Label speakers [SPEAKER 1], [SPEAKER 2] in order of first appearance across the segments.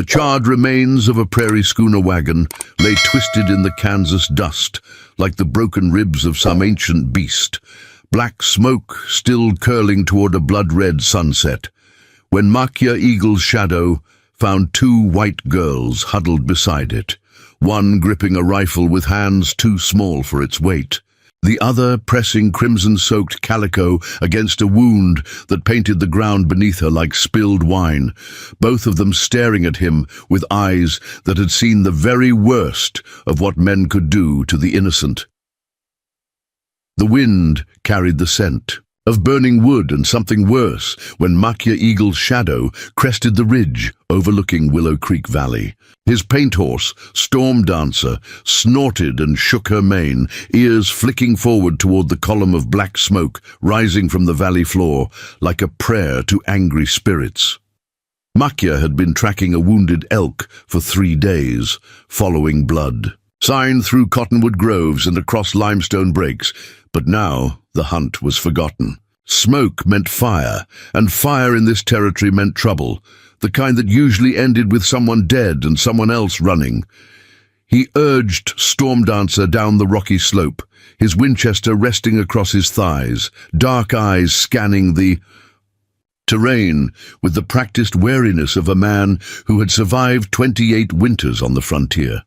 [SPEAKER 1] The charred remains of a prairie schooner wagon lay twisted in the Kansas dust, like the broken ribs of some ancient beast, black smoke still curling toward a blood-red sunset, when Makia Eagle's shadow found two white girls huddled beside it, one gripping a rifle with hands too small for its weight, the other pressing crimson-soaked calico against a wound that painted the ground beneath her like spilled wine, both of them staring at him with eyes that had seen the very worst of what men could do to the innocent. The wind carried the scent of burning wood and something worse when Makia Eagle's shadow crested the ridge overlooking Willow Creek Valley. His paint horse, Storm Dancer, snorted and shook her mane, ears flicking forward toward the column of black smoke rising from the valley floor like a prayer to angry spirits. Makia had been tracking a wounded elk for 3 days, following blood, signed through cottonwood groves and across limestone breaks, but now the hunt was forgotten. Smoke meant fire, and fire in this territory meant trouble, the kind that usually ended with someone dead and someone else running. He urged Storm Dancer down the rocky slope, his Winchester resting across his thighs, dark eyes scanning the terrain with the practiced wariness of a man who had survived 28 winters on the frontier.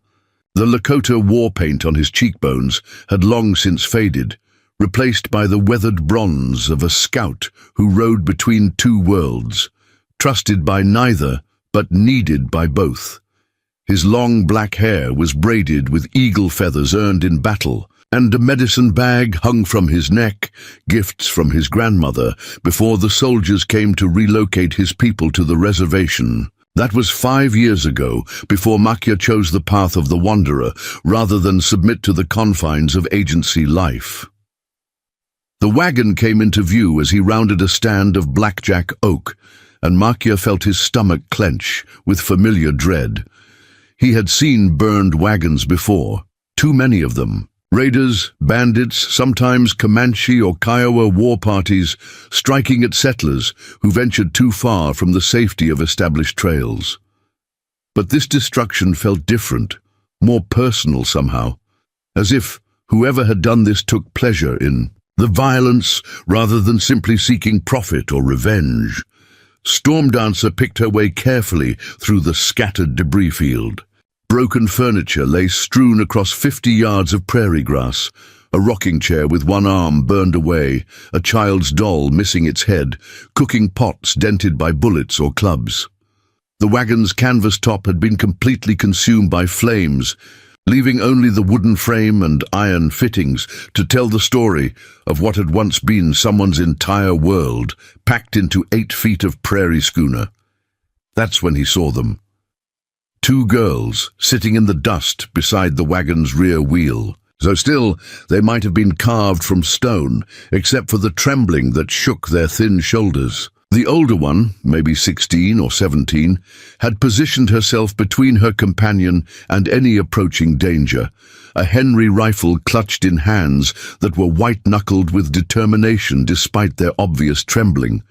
[SPEAKER 1] The Lakota war paint on his cheekbones had long since faded, replaced by the weathered bronze of a scout who rode between two worlds, trusted by neither but needed by both. His long black hair was braided with eagle feathers earned in battle, and a medicine bag hung from his neck, gifts from his grandmother, before the soldiers came to relocate his people to the reservation. That was 5 years ago, before Makia chose the path of the wanderer rather than submit to the confines of agency life. The wagon came into view as he rounded a stand of blackjack oak, and Makia felt his stomach clench with familiar dread. He had seen burned wagons before, too many of them. Raiders, bandits, sometimes Comanche or Kiowa war parties striking at settlers who ventured too far from the safety of established trails. But this destruction felt different, more personal somehow, as if whoever had done this took pleasure in the violence rather than simply seeking profit or revenge. Storm Dancer picked her way carefully through the scattered debris field. Broken furniture lay strewn across 50 yards of prairie grass, a rocking chair with one arm burned away, a child's doll missing its head, cooking pots dented by bullets or clubs. The wagon's canvas top had been completely consumed by flames, leaving only the wooden frame and iron fittings to tell the story of what had once been someone's entire world, packed into 8 feet of prairie schooner. That's when he saw them. 2 girls sitting in the dust beside the wagon's rear wheel. So still, they might have been carved from stone, except for the trembling that shook their thin shoulders. The older one, maybe 16 or 17, had positioned herself between her companion and any approaching danger, a Henry rifle clutched in hands that were white-knuckled with determination despite their obvious trembling.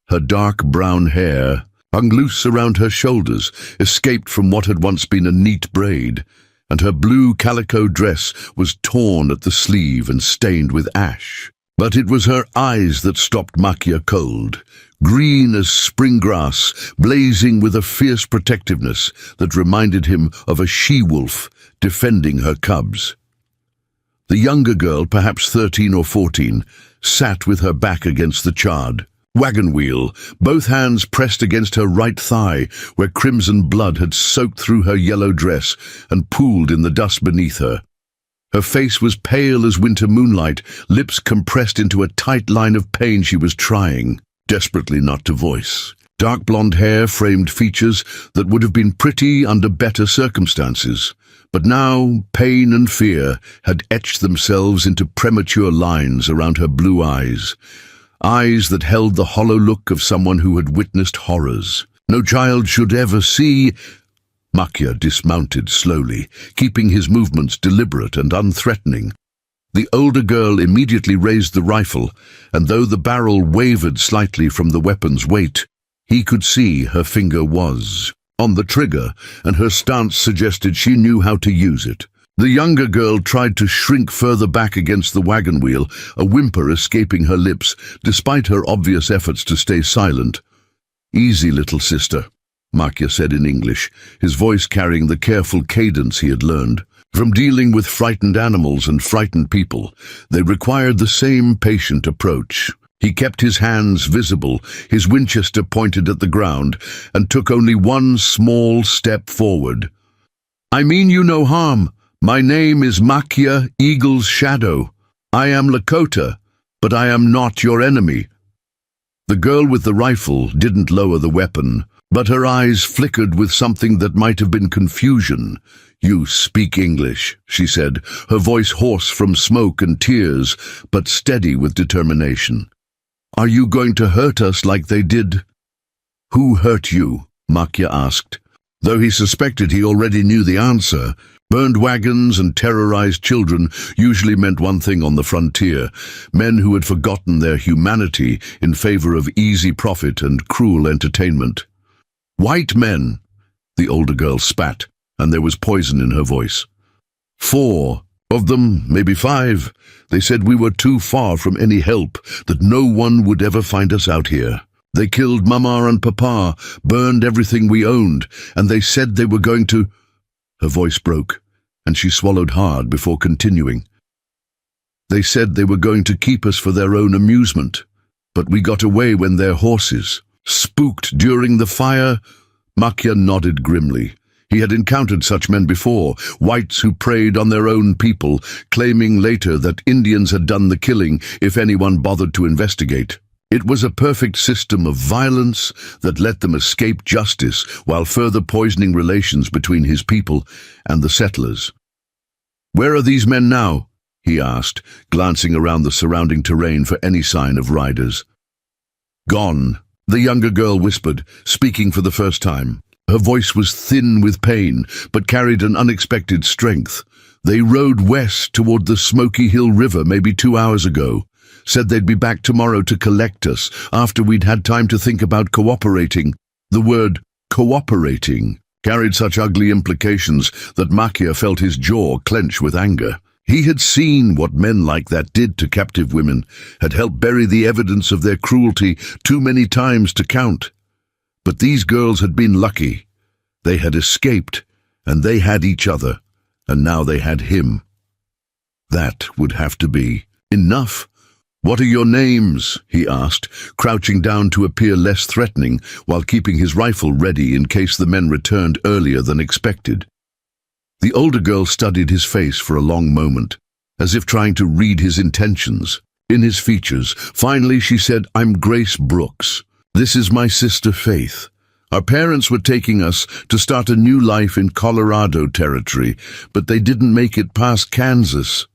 [SPEAKER 1] Her dark brown hair hung loose around her shoulders, escaped from what had once been a neat braid, and her blue calico dress was torn at the sleeve and stained with ash. But it was her eyes that stopped Makia cold, green as spring grass, blazing with a fierce protectiveness that reminded him of a she-wolf defending her cubs. The younger girl, perhaps 13 or 14, sat with her back against the charred wagon wheel, both hands pressed against her right thigh, where crimson blood had soaked through her yellow dress and pooled in the dust beneath her. Her face was pale as winter moonlight, lips compressed into a tight line of pain she was trying desperately not to voice. Dark blonde hair framed features that would have been pretty under better circumstances, but now pain and fear had etched themselves into premature lines around her blue eyes. Eyes that held the hollow look of someone who had witnessed horrors no child should ever see. Makia dismounted slowly, keeping his movements deliberate and unthreatening. The older girl immediately raised the rifle, and though the barrel wavered slightly from the weapon's weight, he could see her finger was on the trigger, and her stance suggested she knew how to use it. The younger girl tried to shrink further back against the wagon wheel, a whimper escaping her lips, despite her obvious efforts to stay silent. "Easy, little sister," Makya said in English, his voice carrying the careful cadence he had learned. From dealing with frightened animals and frightened people, they required the same patient approach. He kept his hands visible, his Winchester pointed at the ground, and took only one small step forward. "I mean you no harm. My name is Makya, Eagle's Shadow. I am Lakota, but I am not your enemy." The girl with the rifle didn't lower the weapon, but her eyes flickered with something that might have been confusion. "You speak English," she said, her voice hoarse from smoke and tears, but steady with determination. "Are you going to hurt us like they did?" "Who hurt you?" Makya asked. Though he suspected he already knew the answer, burned wagons and terrorized children usually meant one thing on the frontier: men who had forgotten their humanity in favor of easy profit and cruel entertainment. "White men," the older girl spat, and there was poison in her voice. "4 of them, maybe 5. They said we were too far from any help, that no one would ever find us out here. They killed Mama and Papa, burned everything we owned, and they said they were going to—" Her voice broke, and she swallowed hard before continuing. "They said they were going to keep us for their own amusement, but we got away when their horses, spooked during the fire." Makya nodded grimly. He had encountered such men before, whites who preyed on their own people, claiming later that Indians had done the killing if anyone bothered to investigate. It was a perfect system of violence that let them escape justice while further poisoning relations between his people and the settlers. "Where are these men now?" he asked, glancing around the surrounding terrain for any sign of riders. "Gone," the younger girl whispered, speaking for the first time. Her voice was thin with pain, but carried an unexpected strength. "They rode west toward the Smoky Hill River maybe 2 hours ago. Said they'd be back tomorrow to collect us, after we'd had time to think about cooperating." The word cooperating carried such ugly implications that Makya felt his jaw clench with anger. He had seen what men like that did to captive women, had helped bury the evidence of their cruelty too many times to count. But these girls had been lucky. They had escaped, and they had each other, and now they had him. That would have to be enough. "What are your names?" he asked, crouching down to appear less threatening while keeping his rifle ready in case the men returned earlier than expected. The older girl studied his face for a long moment, as if trying to read his intentions in his features. Finally she said, "I'm Grace Brooks. This is my sister Faith. Our parents were taking us to start a new life in Colorado territory, but they didn't make it past Kansas."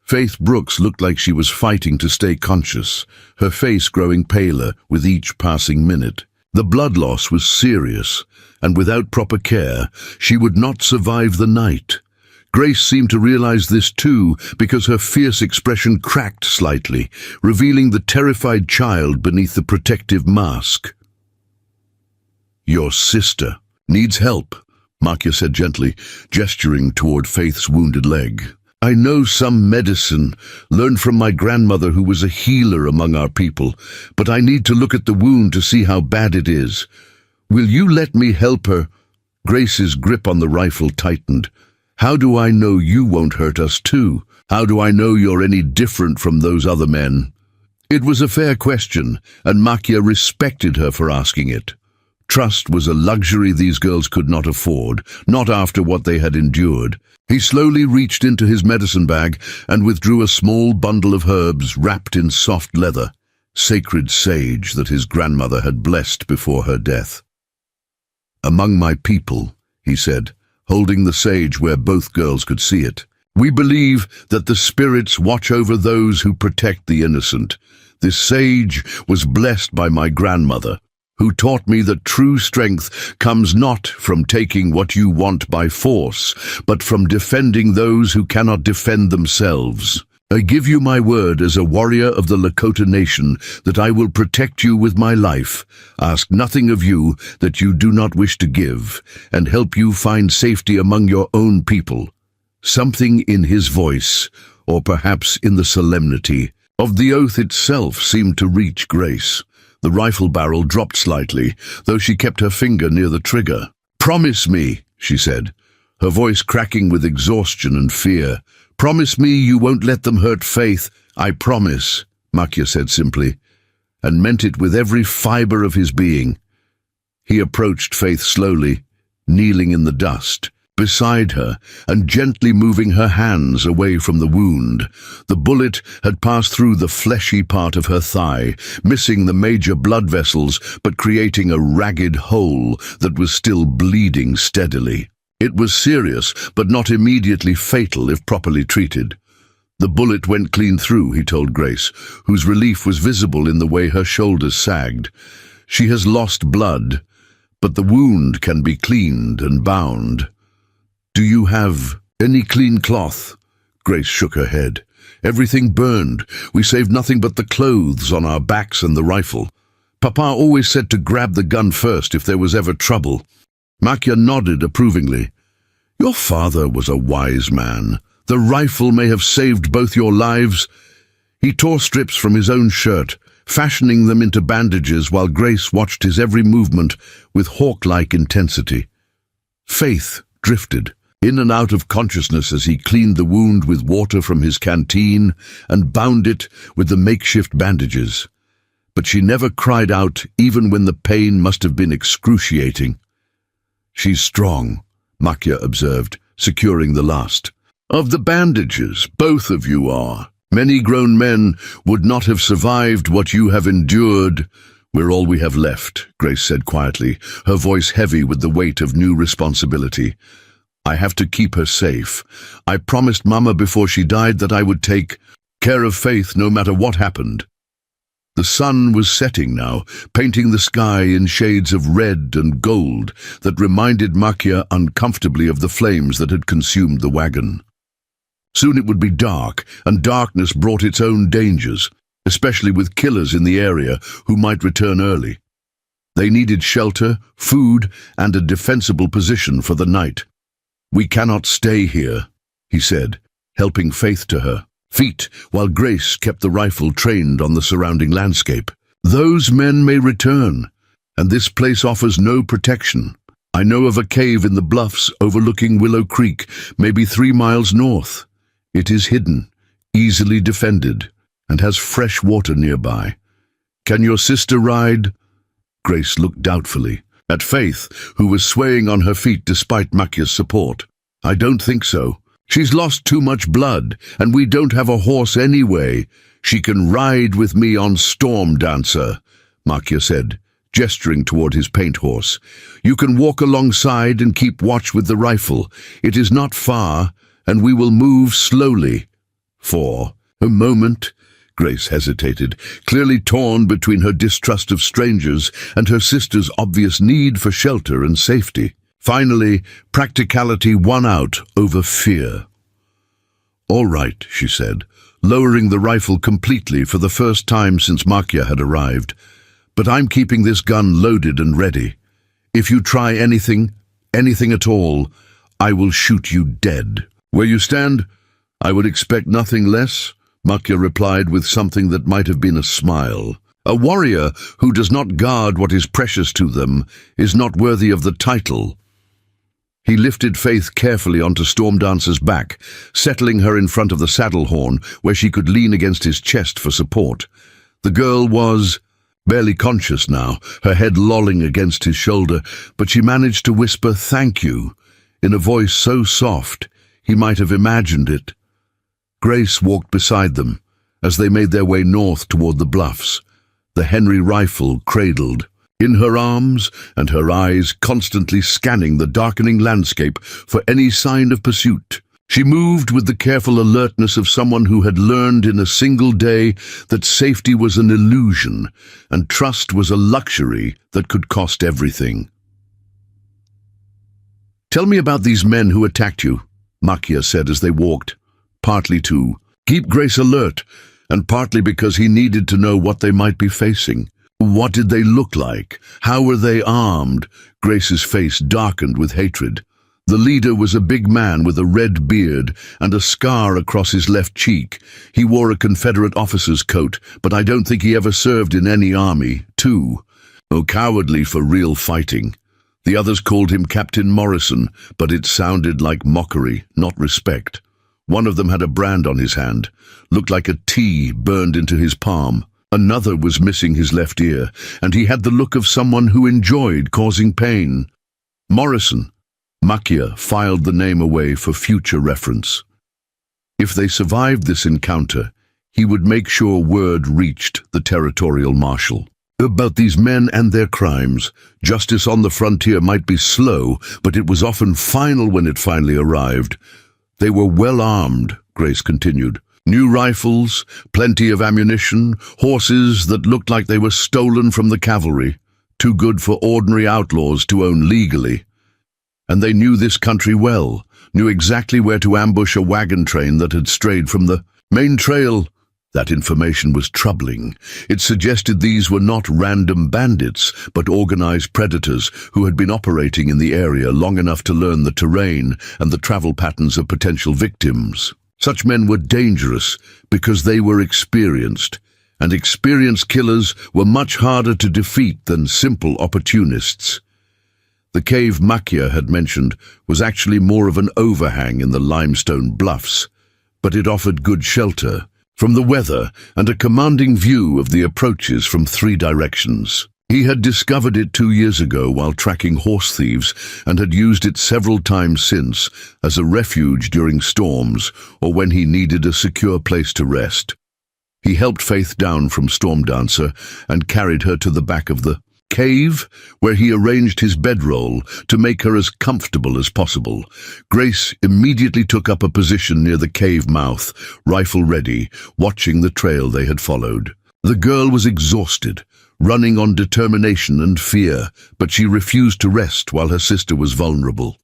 [SPEAKER 1] Faith Brooks looked like she was fighting to stay conscious, her face growing paler with each passing minute. The blood loss was serious, and without proper care, she would not survive the night. Grace seemed to realize this too, because her fierce expression cracked slightly, revealing the terrified child beneath the protective mask. "Your sister needs help," Makya said gently, gesturing toward Faith's wounded leg. "I know some medicine, learned from my grandmother who was a healer among our people, but I need to look at the wound to see how bad it is. Will you let me help her?" Grace's grip on the rifle tightened. "How do I know you won't hurt us too? How do I know you're any different from those other men?" It was a fair question, and Makya respected her for asking it. Trust was a luxury these girls could not afford, not after what they had endured. He slowly reached into his medicine bag and withdrew a small bundle of herbs wrapped in soft leather, sacred sage that his grandmother had blessed before her death. "Among my people," he said, holding the sage where both girls could see it, "we believe that the spirits watch over those who protect the innocent. This sage was blessed by my grandmother, who taught me that true strength comes not from taking what you want by force, but from defending those who cannot defend themselves. I give you my word as a warrior of the Lakota nation that I will protect you with my life, ask nothing of you that you do not wish to give, and help you find safety among your own people." Something in his voice, or perhaps in the solemnity, of the oath itself seemed to reach Grace. The rifle barrel dropped slightly, though she kept her finger near the trigger. "Promise me," she said, her voice cracking with exhaustion and fear. "Promise me you won't let them hurt Faith." "I promise," Makia said simply, and meant it with every fiber of his being. He approached Faith slowly, kneeling in the dust beside her and gently moving her hands away from the wound. The bullet had passed through the fleshy part of her thigh, missing the major blood vessels but creating a ragged hole that was still bleeding steadily. It was serious, but not immediately fatal if properly treated. "The bullet went clean through," he told Grace, whose relief was visible in the way her shoulders sagged. "She has lost blood, but the wound can be cleaned and bound." "Do you have any clean cloth?" Grace shook her head. "Everything burned. We saved nothing but the clothes on our backs and the rifle. Papa always said to grab the gun first if there was ever trouble." Makia nodded approvingly. "Your father was a wise man. The rifle may have saved both your lives." He tore strips from his own shirt, fashioning them into bandages while Grace watched his every movement with hawk-like intensity. Faith drifted in and out of consciousness as he cleaned the wound with water from his canteen and bound it with the makeshift bandages. But she never cried out, even when the pain must have been excruciating. "She's strong," Makia observed, securing the last. "Of the bandages, both of you are. Many grown men would not have survived what you have endured." "We're all we have left," Grace said quietly, her voice heavy with the weight of new responsibility. "I have to keep her safe. I promised Mama before she died that I would take care of Faith no matter what happened." The sun was setting now, painting the sky in shades of red and gold that reminded Makia uncomfortably of the flames that had consumed the wagon. Soon it would be dark, and darkness brought its own dangers, especially with killers in the area who might return early. They needed shelter, food, and a defensible position for the night. "We cannot stay here," he said, helping Faith to her feet while Grace kept the rifle trained on the surrounding landscape. "Those men may return, and this place offers no protection. I know of a cave in the bluffs overlooking Willow Creek, maybe 3 miles north. It is hidden, easily defended, and has fresh water nearby. Can your sister ride?" Grace looked doubtfully at Faith, who was swaying on her feet despite Makia's support. "I don't think so. She's lost too much blood, and we don't have a horse anyway. She can ride with me on Storm Dancer," Makia said, gesturing toward his paint horse. "You can walk alongside and keep watch with the rifle. It is not far, and we will move slowly." For a moment, Grace hesitated, clearly torn between her distrust of strangers and her sister's obvious need for shelter and safety. Finally, practicality won out over fear. "All right," she said, lowering the rifle completely for the first time since Makia had arrived. "But I'm keeping this gun loaded and ready. If you try anything at all, I will shoot you dead." "Where you stand, I would expect nothing less," Makia replied with something that might have been a smile. "A warrior who does not guard what is precious to them is not worthy of the title." He lifted Faith carefully onto Stormdancer's back, settling her in front of the saddle horn where she could lean against his chest for support. The girl was barely conscious now, her head lolling against his shoulder, but she managed to whisper "thank you" in a voice so soft he might have imagined it. Grace walked beside them as they made their way north toward the bluffs, the Henry rifle cradled in her arms and her eyes constantly scanning the darkening landscape for any sign of pursuit. She moved with the careful alertness of someone who had learned in a single day that safety was an illusion and trust was a luxury that could cost everything. "Tell me about these men who attacked you," Makia said as they walked, partly to keep Grace alert, and partly because he needed to know what they might be facing. What did they look like? How were they armed? Grace's face darkened with hatred. The leader was a big man with a red beard and a scar across his left cheek. He wore a Confederate officer's coat, but I don't think he ever served in any army, too. Oh, cowardly for real fighting. The others called him Captain Morrison, but it sounded like mockery, not respect. One of them had a brand on his hand, looked like a T burned into his palm. Another was missing his left ear, and he had the look of someone who enjoyed causing pain. Morrison. Makia filed the name away for future reference. If they survived this encounter, he would make sure word reached the territorial marshal. About these men and their crimes, justice on the frontier might be slow, but it was often final when it finally arrived. They were well armed, Grace continued. New rifles, plenty of ammunition, horses that looked like they were stolen from the cavalry, too good for ordinary outlaws to own legally. And they knew this country well, knew exactly where to ambush a wagon train that had strayed from the main trail. That information was troubling. It suggested these were not random bandits, but organized predators who had been operating in the area long enough to learn the terrain and the travel patterns of potential victims. Such men were dangerous because they were experienced, and experienced killers were much harder to defeat than simple opportunists. The cave Makia had mentioned was actually more of an overhang in the limestone bluffs, but it offered good shelter from the weather and a commanding view of the approaches from 3 directions. He had discovered it 2 years ago while tracking horse thieves and had used it several times since as a refuge during storms or when he needed a secure place to rest. He helped Faith down from Storm Dancer and carried her to the back of the cave, where he arranged his bedroll to make her as comfortable as possible. Grace immediately took up a position near the cave mouth, rifle ready, watching the trail they had followed. The girl was exhausted, running on determination and fear, but she refused to rest while her sister was vulnerable.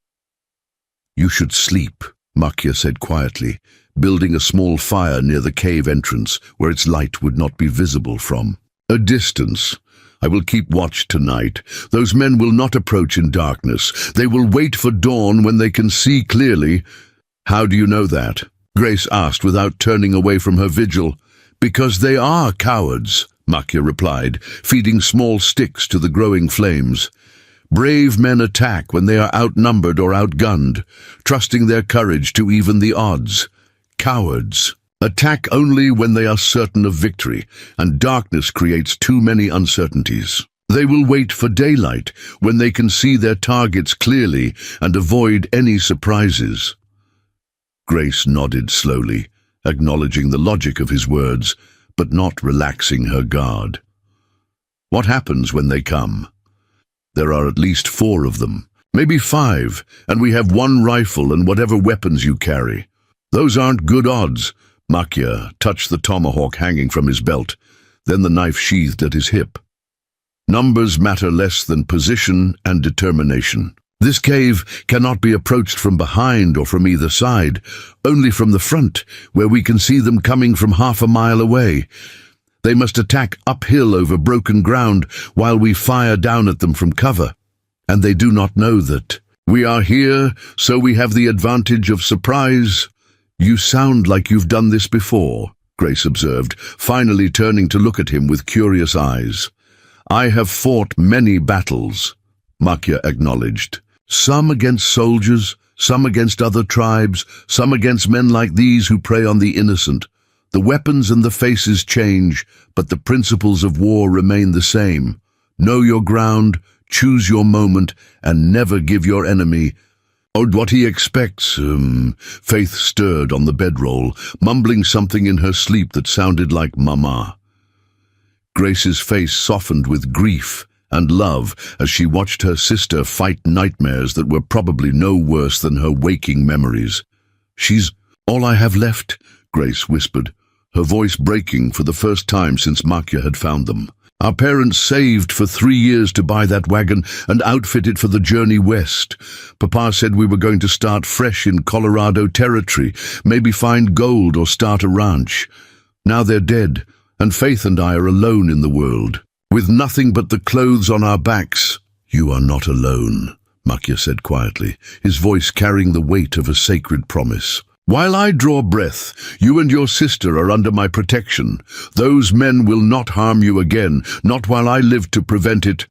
[SPEAKER 1] "You should sleep," Makia said quietly, building a small fire near the cave entrance where its light would not be visible from a distance. "I will keep watch tonight. Those men will not approach in darkness. They will wait for dawn when they can see clearly." "How do you know that?" Grace asked without turning away from her vigil. "Because they are cowards," Makia replied, feeding small sticks to the growing flames. "Brave men attack when they are outnumbered or outgunned, trusting their courage to even the odds. Cowards attack only when they are certain of victory, and darkness creates too many uncertainties. They will wait for daylight when they can see their targets clearly and avoid any surprises." Grace nodded slowly, acknowledging the logic of his words, but not relaxing her guard. "What happens when they come?" "There are at least 4 of them, maybe 5, and we have 1 rifle and whatever weapons you carry. Those aren't good odds." Makia touched the tomahawk hanging from his belt, then the knife sheathed at his hip. "Numbers matter less than position and determination. This cave cannot be approached from behind or from either side, only from the front, where we can see them coming from half a mile away. They must attack uphill over broken ground while we fire down at them from cover. And they do not know that we are here, so we have the advantage of surprise." "You sound like you've done this before," Grace observed, finally turning to look at him with curious eyes. "I have fought many battles," Makia acknowledged. "Some against soldiers, some against other tribes, some against men like these who prey on the innocent. The weapons and the faces change, but the principles of war remain the same. Know your ground, choose your moment, and never give your enemy what he expects." Faith stirred on the bedroll, mumbling something in her sleep that sounded like "Mama." Grace's face softened with grief and love as she watched her sister fight nightmares that were probably no worse than her waking memories. "She's all I have left," Grace whispered, her voice breaking for the first time since Makia had found them. Our parents saved for 3 years to buy that wagon and outfit it for the journey west. Papa said we were going to start fresh in Colorado territory, maybe find gold or start a ranch. Now they're dead, and Faith and I are alone in the world, with nothing but the clothes on our backs. You are not alone, Makya said quietly, his voice carrying the weight of a sacred promise. While I draw breath, you and your sister are under my protection. Those men will not harm you again, not while I live to prevent it.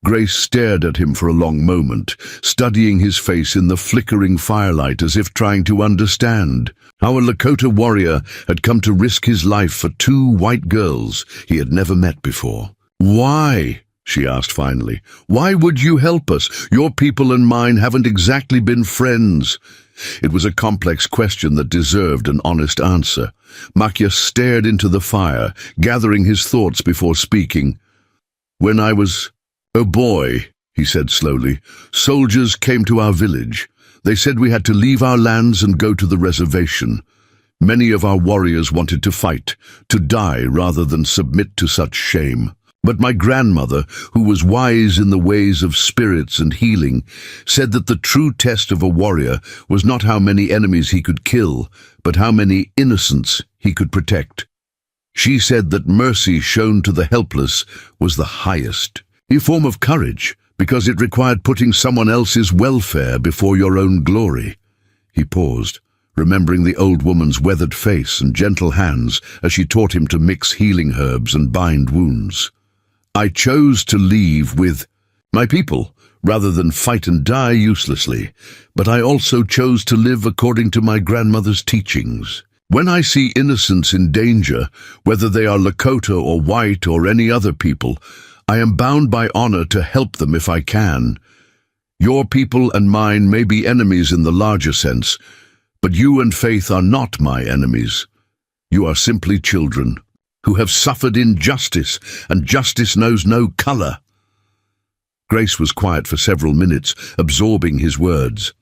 [SPEAKER 1] Grace stared at him for a long moment, studying his face in the flickering firelight as if trying to understand how a Lakota warrior had come to risk his life for 2 white girls he had never met before. Why? She asked finally. Why would you help us? Your people and mine haven't exactly been friends. It was a complex question that deserved an honest answer. Makya stared into the fire, gathering his thoughts before speaking. When I was a boy, he said slowly, soldiers came to our village. They said we had to leave our lands and go to the reservation. Many of our warriors wanted to fight, to die rather than submit to such shame. But my grandmother, who was wise in the ways of spirits and healing, said that the true test of a warrior was not how many enemies he could kill, but how many innocents he could protect. She said that mercy shown to the helpless was the highest, a form of courage, because it required putting someone else's welfare before your own glory. He paused, remembering the old woman's weathered face and gentle hands as she taught him to mix healing herbs and bind wounds. I chose to leave with my people, rather than fight and die uselessly, but I also chose to live according to my grandmother's teachings. When I see innocents in danger, whether they are Lakota or white or any other people, I am bound by honor to help them if I can. Your people and mine may be enemies in the larger sense, but you and Faith are not my enemies. You are simply children who have suffered injustice, and justice knows no color. Grace was quiet for several minutes, absorbing his words.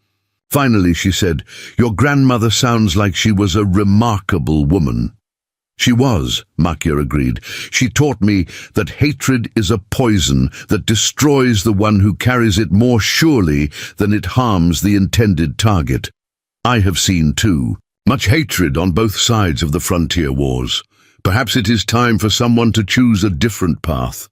[SPEAKER 1] Finally, she said, Your grandmother sounds like she was a remarkable woman. She was, Makya agreed. She taught me that hatred is a poison that destroys the one who carries it more surely than it harms the intended target. I have seen, too, much hatred on both sides of the frontier wars. Perhaps it is time for someone to choose a different path.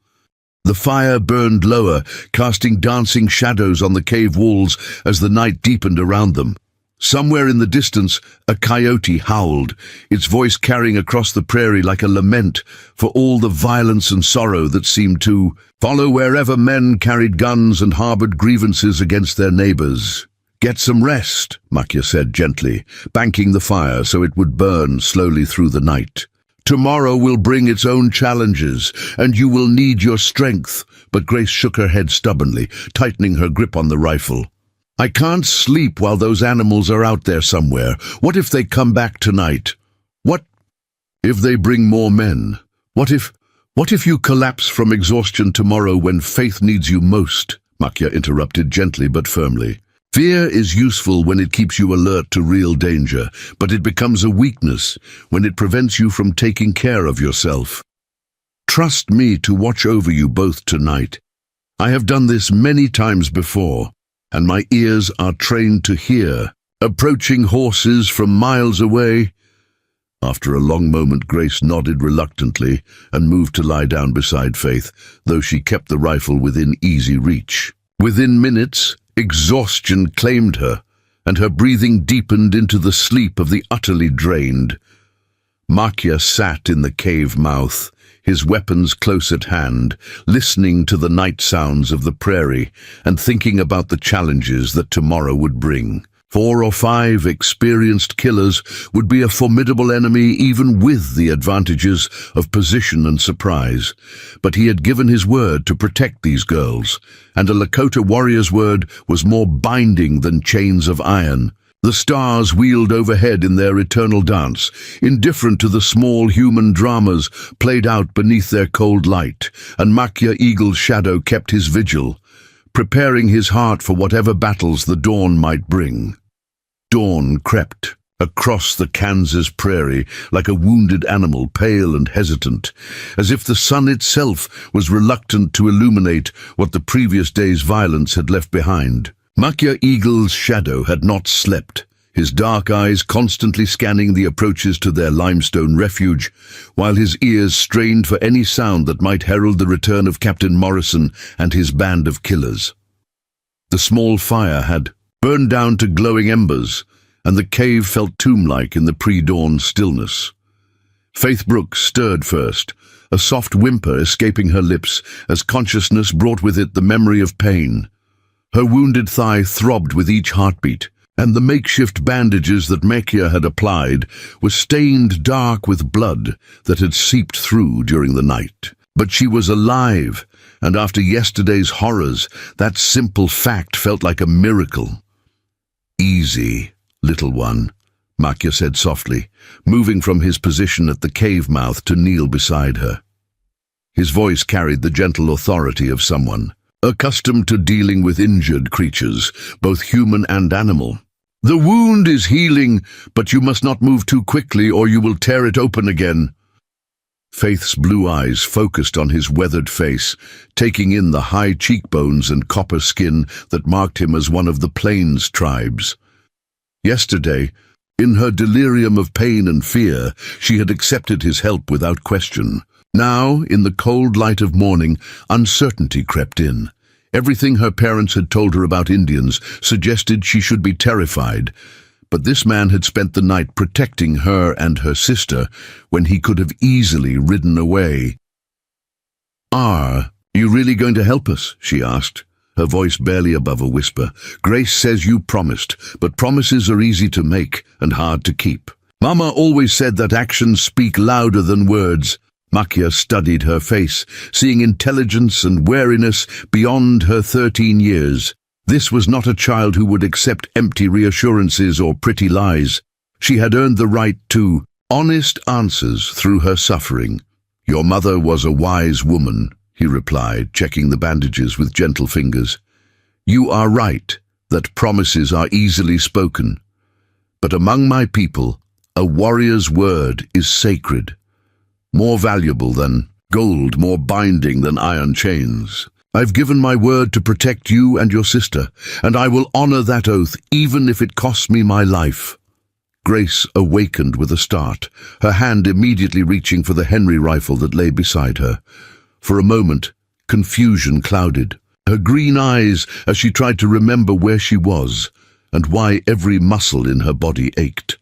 [SPEAKER 1] The fire burned lower, casting dancing shadows on the cave walls as the night deepened around them. Somewhere in the distance, a coyote howled, its voice carrying across the prairie like a lament for all the violence and sorrow that seemed to follow wherever men carried guns and harbored grievances against their neighbors. Get some rest, Makya said gently, banking the fire so it would burn slowly through the night. Tomorrow will bring its own challenges, and you will need your strength. But Grace shook her head stubbornly, tightening her grip on the rifle. I can't sleep while those animals are out there somewhere. What if they come back tonight? What if they bring more men? What if you collapse from exhaustion tomorrow when Faith needs you most? Makya interrupted gently but firmly. Fear is useful when it keeps you alert to real danger, but it becomes a weakness when it prevents you from taking care of yourself. Trust me to watch over you both tonight. I have done this many times before, and my ears are trained to hear, approaching horses from miles away. After a long moment, Grace nodded reluctantly and moved to lie down beside Faith, though she kept the rifle within easy reach. Within minutes, exhaustion claimed her, and her breathing deepened into the sleep of the utterly drained. Makya sat in the cave mouth, his weapons close at hand, listening to the night sounds of the prairie and thinking about the challenges that tomorrow would bring. 4 or 5 experienced killers would be a formidable enemy even with the advantages of position and surprise. But he had given his word to protect these girls, and a Lakota warrior's word was more binding than chains of iron. The stars wheeled overhead in their eternal dance, indifferent to the small human dramas played out beneath their cold light, and Makya Eagle's shadow kept his vigil, preparing his heart for whatever battles the dawn might bring. Dawn crept across the Kansas prairie like a wounded animal, pale and hesitant, as if the sun itself was reluctant to illuminate what the previous day's violence had left behind. Makia Eagle's shadow had not slept, his dark eyes constantly scanning the approaches to their limestone refuge, while his ears strained for any sound that might herald the return of Captain Morrison and his band of killers. The small fire had burned down to glowing embers, and the cave felt tomb-like in the pre-dawn stillness. Faith Brooks stirred first, a soft whimper escaping her lips as consciousness brought with it the memory of pain. Her wounded thigh throbbed with each heartbeat, and the makeshift bandages that Makia had applied were stained dark with blood that had seeped through during the night. But she was alive, and after yesterday's horrors, that simple fact felt like a miracle. "Easy, little one," Makia said softly, moving from his position at the cave mouth to kneel beside her. His voice carried the gentle authority of someone accustomed to dealing with injured creatures, both human and animal. "The wound is healing, but you must not move too quickly or you will tear it open again." Faith's blue eyes focused on his weathered face, taking in the high cheekbones and copper skin that marked him as one of the Plains tribes. Yesterday, in her delirium of pain and fear, she had accepted his help without question. Now, in the cold light of morning, uncertainty crept in. Everything her parents had told her about Indians suggested she should be terrified, but this man had spent the night protecting her and her sister when he could have easily ridden away. "Are you really going to help us?" she asked, her voice barely above a whisper. "Grace says you promised, but promises are easy to make and hard to keep. Mama always said that actions speak louder than words." Makia studied her face, seeing intelligence and wariness beyond her 13 years. This was not a child who would accept empty reassurances or pretty lies. She had earned the right to honest answers through her suffering. "Your mother was a wise woman," he replied, checking the bandages with gentle fingers. "You are right that promises are easily spoken. But among my people, a warrior's word is sacred. More valuable than gold, more binding than iron chains. I've given my word to protect you and your sister, and I will honor that oath even if it costs me my life." Grace awakened with a start, her hand immediately reaching for the Henry rifle that lay beside her. For a moment, confusion clouded her green eyes as she tried to remember where she was and why every muscle in her body ached.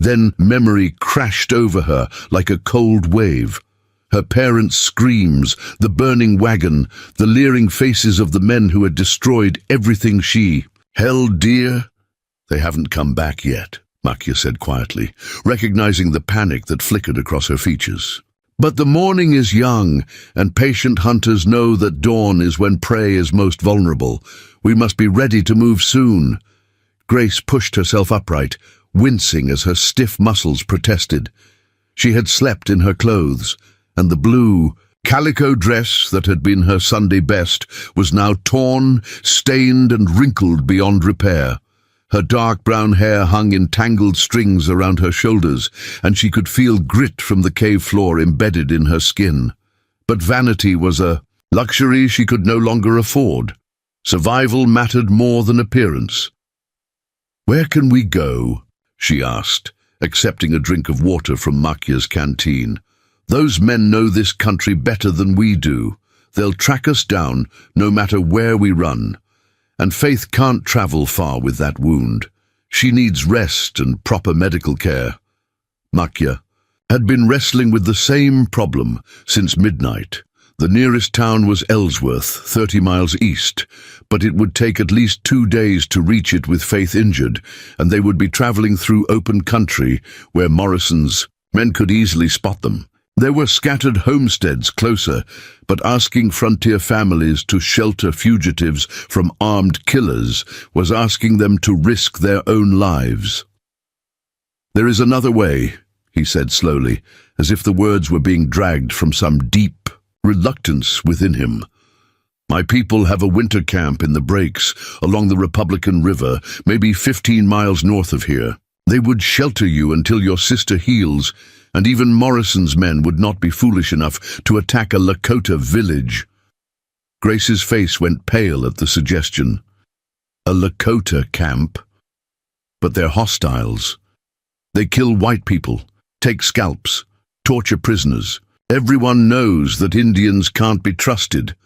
[SPEAKER 1] Then memory crashed over her like a cold wave. Her parents' screams, the burning wagon, the leering faces of the men who had destroyed everything she held dear. "They haven't come back yet," Makia said quietly, recognizing the panic that flickered across her features. "But the morning is young, and patient hunters know that dawn is when prey is most vulnerable. We must be ready to move soon." Grace pushed herself upright, wincing as her stiff muscles protested. She had slept in her clothes, and the blue, calico dress that had been her Sunday best was now torn, stained, and wrinkled beyond repair. Her dark brown hair hung in tangled strings around her shoulders, and she could feel grit from the cave floor embedded in her skin. But vanity was a luxury she could no longer afford. Survival mattered more than appearance. "Where can we go?" she asked, accepting a drink of water from Makia's canteen. "Those men know this country better than we do. They'll track us down, no matter where we run. And Faith can't travel far with that wound. She needs rest and proper medical care." Makia had been wrestling with the same problem since midnight. The nearest town was Ellsworth, 30 miles east, but it would take at least 2 days to reach it with Faith injured, and they would be traveling through open country where Morrison's men could easily spot them. There were scattered homesteads closer, but asking frontier families to shelter fugitives from armed killers was asking them to risk their own lives. "There is another way," he said slowly, as if the words were being dragged from some deep reluctance within him. "My people have a winter camp in the breaks along the Republican River, maybe 15 miles north of here. They would shelter you until your sister heals, and even Morrison's men would not be foolish enough to attack a Lakota village. Grace's face went pale at the suggestion. A Lakota camp? But they're hostiles. They kill white people, take scalps, torture prisoners. Everyone knows that Indians can't be trusted.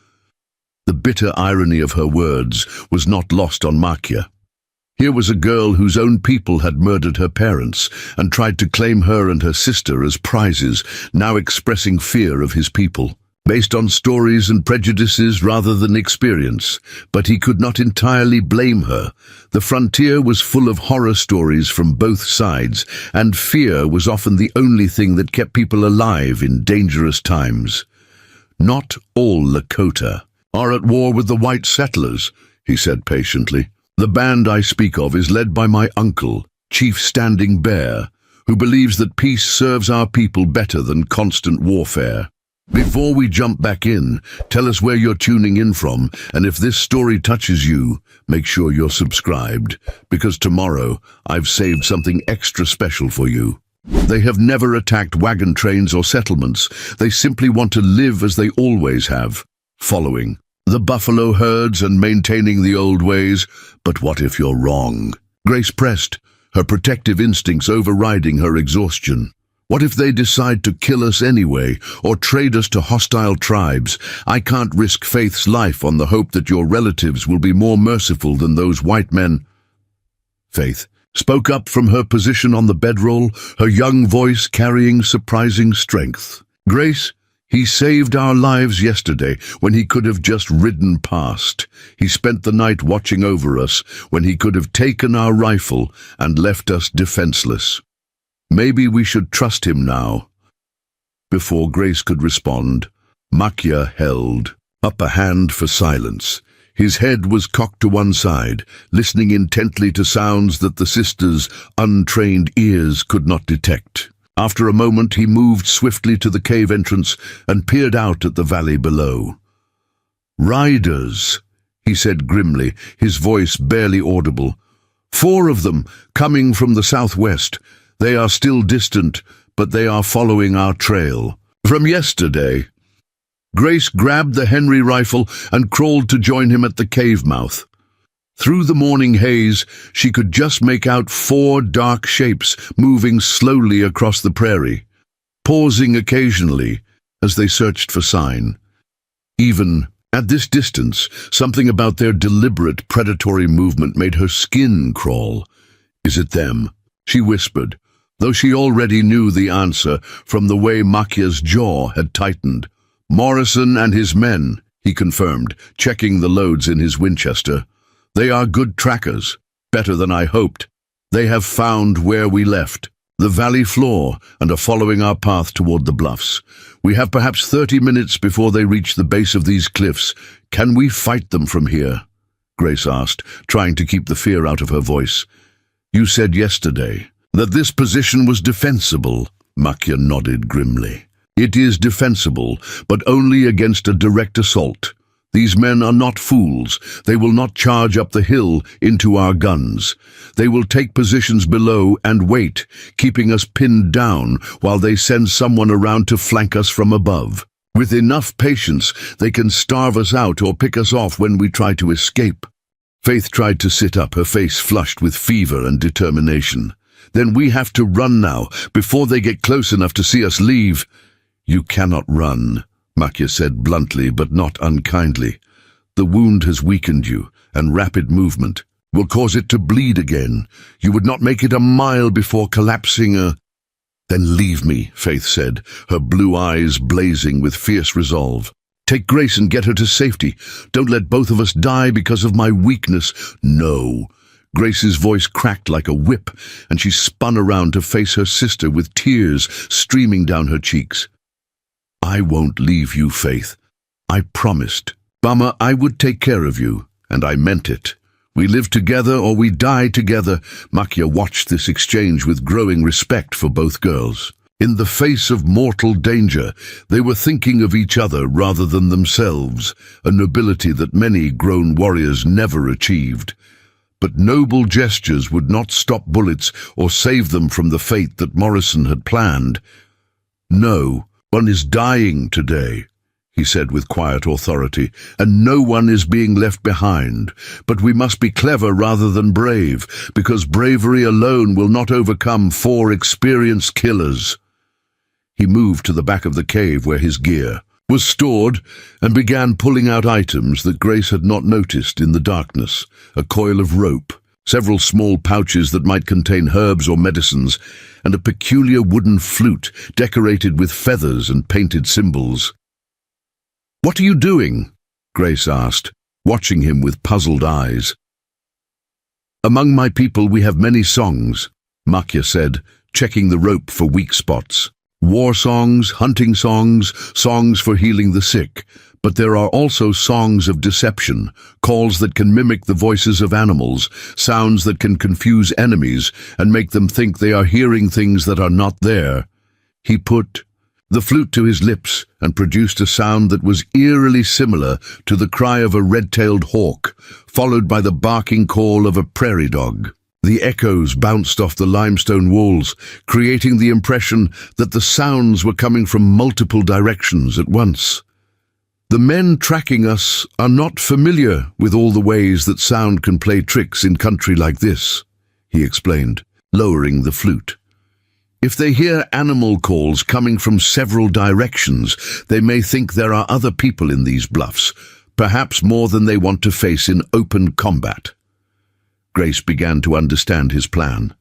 [SPEAKER 1] The bitter irony of her words was not lost on Makia. Here was a girl whose own people had murdered her parents and tried to claim her and her sister as prizes, now expressing fear of his people, based on stories and prejudices rather than experience. But he could not entirely blame her. The frontier was full of horror stories from both sides, and fear was often the only thing that kept people alive in dangerous times. Not all Lakota are at war with the white settlers, he said patiently. The band I speak of is led by my uncle, Chief Standing Bear, who believes that peace serves our people better than constant warfare. Before we jump back in, tell us where you're tuning in from, and if this story touches you, make sure you're subscribed, because tomorrow I've saved something extra special for you. They have never attacked wagon trains or settlements. They simply want to live as they always have, following the buffalo herds and maintaining the old ways. But what if you're wrong? Grace pressed, her protective instincts overriding her exhaustion. What if they decide to kill us anyway, or trade us to hostile tribes? I can't risk Faith's life on the hope that your relatives will be more merciful than those white men. Faith spoke up from her position on the bedroll, her young voice carrying surprising strength. Grace, he saved our lives yesterday when he could have just ridden past. He spent the night watching over us when he could have taken our rifle and left us defenseless. Maybe we should trust him now. Before Grace could respond, Makia held up a hand for silence. His head was cocked to one side, listening intently to sounds that the sister's untrained ears could not detect. After a moment, he moved swiftly to the cave entrance and peered out at the valley below. "Riders," he said grimly, his voice barely audible. "4 of them, coming from the southwest. They are still distant, but they are following our trail. From yesterday." Grace grabbed the Henry rifle and crawled to join him at the cave mouth. Through the morning haze, she could just make out 4 dark shapes moving slowly across the prairie, pausing occasionally as they searched for sign. Even at this distance, something about their deliberate predatory movement made her skin crawl. "Is it them?" she whispered, though she already knew the answer from the way Makia's jaw had tightened. "Morrison and his men," he confirmed, checking the loads in his Winchester. "They are good trackers, better than I hoped. They have found where we left, the valley floor, and are following our path toward the bluffs. We have perhaps 30 minutes before they reach the base of these cliffs. Can we fight them from here?" Grace asked, trying to keep the fear out of her voice. "You said yesterday that this position was defensible," Makia nodded grimly. "It is defensible, but only against a direct assault. These men are not fools. They will not charge up the hill into our guns. They will take positions below and wait, keeping us pinned down while they send someone around to flank us from above. With enough patience, they can starve us out or pick us off when we try to escape." Faith tried to sit up, her face flushed with fever and determination. "Then we have to run now, before they get close enough to see us leave." "You cannot run," Makia said bluntly but not unkindly. "The wound has weakened you, and rapid movement will cause it to bleed again. You would not make it a mile before collapsing "Then leave me," Faith said, her blue eyes blazing with fierce resolve. "Take Grace and get her to safety. Don't let both of us die because of my weakness." "No." Grace's voice cracked like a whip, and she spun around to face her sister with tears streaming down her cheeks. "I won't leave you, Faith. I promised. Mama, I would take care of you, and I meant it. We live together or we die together." Makia watched this exchange with growing respect for both girls. In the face of mortal danger, they were thinking of each other rather than themselves, a nobility that many grown warriors never achieved. But noble gestures would not stop bullets or save them from the fate that Morrison had planned. "No, one is dying today," he said with quiet authority, "and no one is being left behind. But we must be clever rather than brave, because bravery alone will not overcome 4 experienced killers." He moved to the back of the cave where his gear was stored and began pulling out items that Grace had not noticed in the darkness: a coil of rope, several small pouches that might contain herbs or medicines, and a peculiar wooden flute decorated with feathers and painted symbols. "What are you doing?" Grace asked, watching him with puzzled eyes. "Among my people we have many songs," Makya said, checking the rope for weak spots. "War songs, hunting songs, songs for healing the sick. But there are also songs of deception, calls that can mimic the voices of animals, sounds that can confuse enemies and make them think they are hearing things that are not there." He put the flute to his lips and produced a sound that was eerily similar to the cry of a red-tailed hawk, followed by the barking call of a prairie dog. The echoes bounced off the limestone walls, creating the impression that the sounds were coming from multiple directions at once. "The men tracking us are not familiar with all the ways that sound can play tricks in country like this," he explained, lowering the flute. "If they hear animal calls coming from several directions, they may think there are other people in these bluffs, perhaps more than they want to face in open combat." Grace began to understand his plan.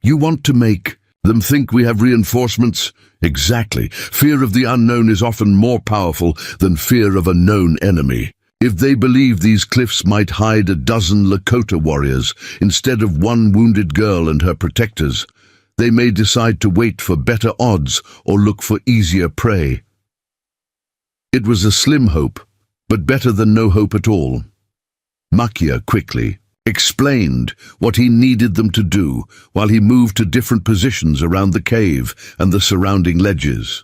[SPEAKER 1] "You want to make them think we have reinforcements?" "Exactly. Fear of the unknown is often more powerful than fear of a known enemy. If they believe these cliffs might hide a dozen Lakota warriors instead of one wounded girl and her protectors, they may decide to wait for better odds or look for easier prey." It was a slim hope, but better than no hope at all. Makya quickly explained what he needed them to do while he moved to different positions around the cave and the surrounding ledges.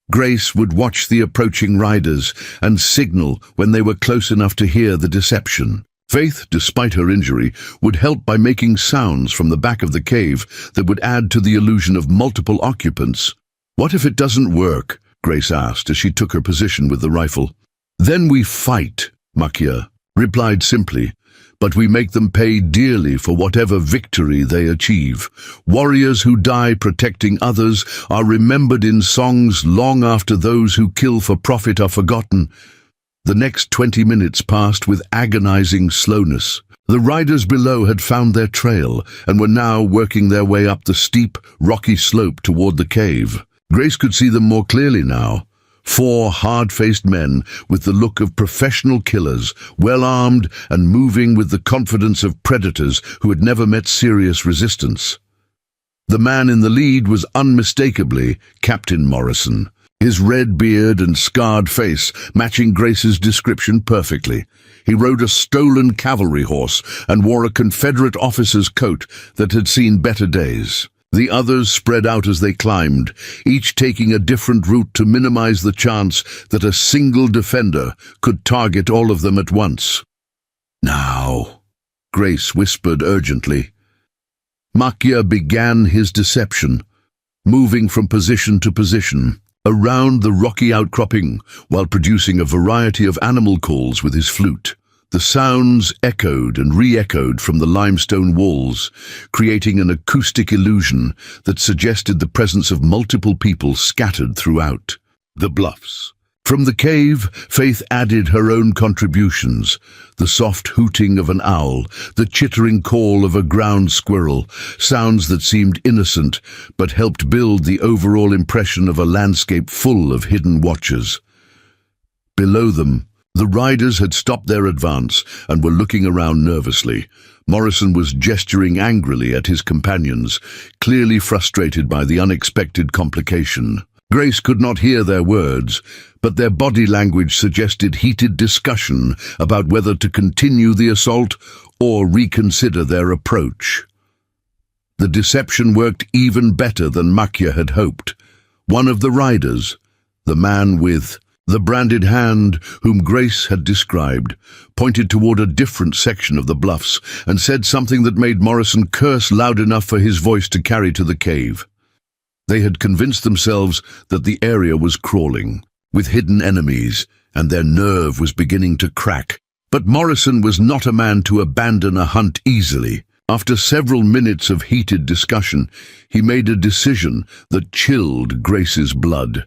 [SPEAKER 1] Grace would watch the approaching riders and signal when they were close enough to hear the deception. Faith, despite her injury, would help by making sounds from the back of the cave that would add to the illusion of multiple occupants. "What if it doesn't work?" Grace asked as she took her position with the rifle. "Then we fight," Makya replied simply. "But we make them pay dearly for whatever victory they achieve. Warriors who die protecting others are remembered in songs long after those who kill for profit are forgotten." The next 20 minutes passed with agonizing slowness. The riders below had found their trail and were now working their way up the steep, rocky slope toward the cave. Grace could see them more clearly now. 4 hard-faced men with the look of professional killers, well-armed and moving with the confidence of predators who had never met serious resistance. The man in the lead was unmistakably Captain Morrison, his red beard and scarred face matching Grace's description perfectly. He rode a stolen cavalry horse and wore a Confederate officer's coat that had seen better days. The others spread out as they climbed, each taking a different route to minimize the chance that a single defender could target all of them at once. "Now," Grace whispered urgently. Makya began his deception, moving from position to position, around the rocky outcropping while producing a variety of animal calls with his flute. The sounds echoed and re-echoed from the limestone walls, creating an acoustic illusion that suggested the presence of multiple people scattered throughout the bluffs. From the cave, Faith added her own contributions: the soft hooting of an owl, the chittering call of a ground squirrel, sounds that seemed innocent but helped build the overall impression of a landscape full of hidden watchers. Below them, the riders had stopped their advance and were looking around nervously. Morrison was gesturing angrily at his companions, clearly frustrated by the unexpected complication. Grace could not hear their words, but their body language suggested heated discussion about whether to continue the assault or reconsider their approach. The deception worked even better than Makya had hoped. One of the riders, the man with The branded hand, whom Grace had described, pointed toward a different section of the bluffs and said something that made Morrison curse loud enough for his voice to carry to the cave. They had convinced themselves that the area was crawling, with hidden enemies, and their nerve was beginning to crack. But Morrison was not a man to abandon a hunt easily. After several minutes of heated discussion, he made a decision that chilled Grace's blood.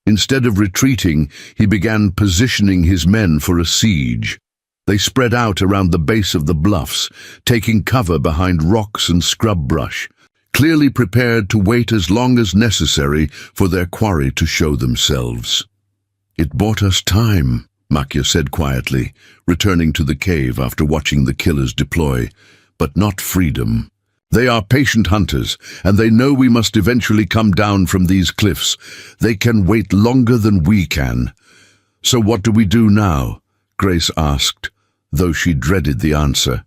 [SPEAKER 1] Instead of retreating, he began positioning his men for a siege. They spread out around the base of the bluffs, taking cover behind rocks and scrub brush, clearly prepared to wait as long as necessary for their quarry to show themselves. "It bought us time," Makia said quietly, returning to the cave after watching the killers deploy, "but not freedom. They are patient hunters, and they know we must eventually come down from these cliffs. They can wait longer than we can." "So what do we do now?" Grace asked, though she dreaded the answer.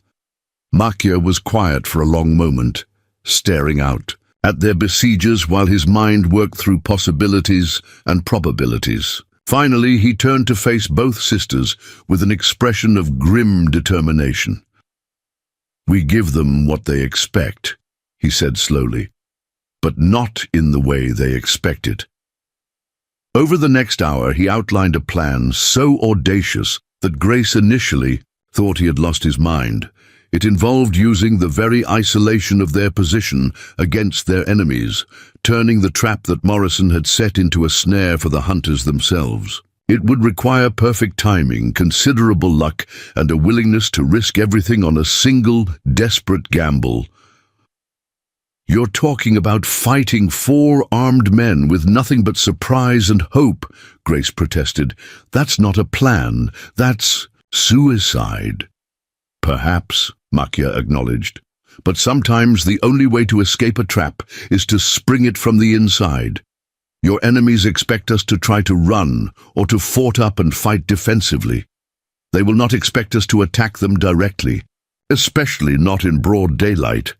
[SPEAKER 1] Makia was quiet for a long moment, staring out at their besiegers while his mind worked through possibilities and probabilities. Finally, he turned to face both sisters with an expression of grim determination. "We give them what they expect," he said slowly, "but not in the way they expect it." Over the next hour, he outlined a plan so audacious that Grace initially thought he had lost his mind. It involved using the very isolation of their position against their enemies, turning the trap that Morrison had set into a snare for the hunters themselves. It would require perfect timing, considerable luck, and a willingness to risk everything on a single, desperate gamble. "You're talking about fighting 4 armed men with nothing but surprise and hope," Grace protested. "That's not a plan. That's suicide." "Perhaps," Makia acknowledged, "but sometimes the only way to escape a trap is to spring it from the inside. Your enemies expect us to try to run or to fort up and fight defensively. They will not expect us to attack them directly, especially not in broad daylight."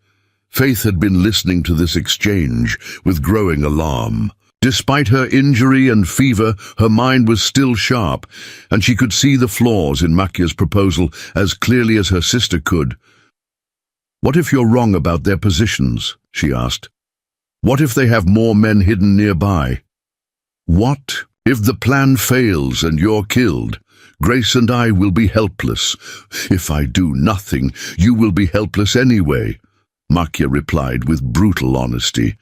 [SPEAKER 1] Faith had been listening to this exchange with growing alarm. Despite her injury and fever, her mind was still sharp, and she could see the flaws in Makia's proposal as clearly as her sister could. "What if you're wrong about their positions?" she asked. "What if they have more men hidden nearby? What if the plan fails and you're killed? Grace and I will be helpless. If I do nothing, you will be helpless anyway," Makia replied with brutal honesty.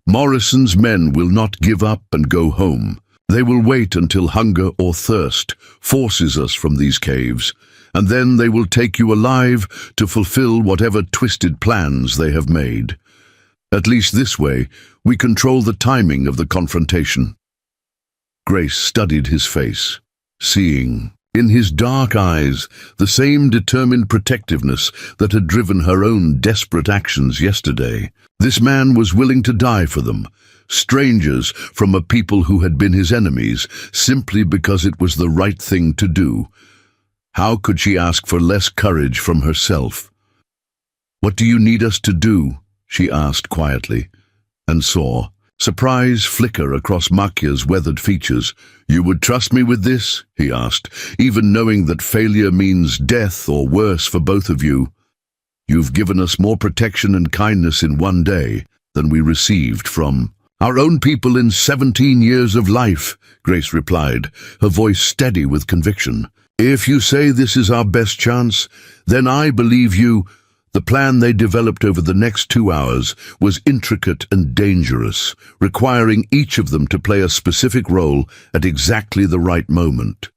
[SPEAKER 1] "Morrison's men will not give up and go home. They will wait until hunger or thirst forces us from these caves, and then they will take you alive to fulfill whatever twisted plans they have made. At least this way, we control the timing of the confrontation." Grace studied his face, seeing in his dark eyes the same determined protectiveness that had driven her own desperate actions yesterday. This man was willing to die for them, strangers from a people who had been his enemies, simply because it was the right thing to do. How could she ask for less courage from herself? "What do you need us to do?" she asked quietly, and saw surprise flicker across Makia's weathered features. "You would trust me with this?" he asked, "even knowing that failure means death or worse for both of you. You've given us more protection and kindness in one day than we received from our own people in 17 years of life," Grace replied, her voice steady with conviction. "If you say this is our best chance, then I believe you." The plan they developed over the next 2 hours was intricate and dangerous, requiring each of them to play a specific role at exactly the right moment.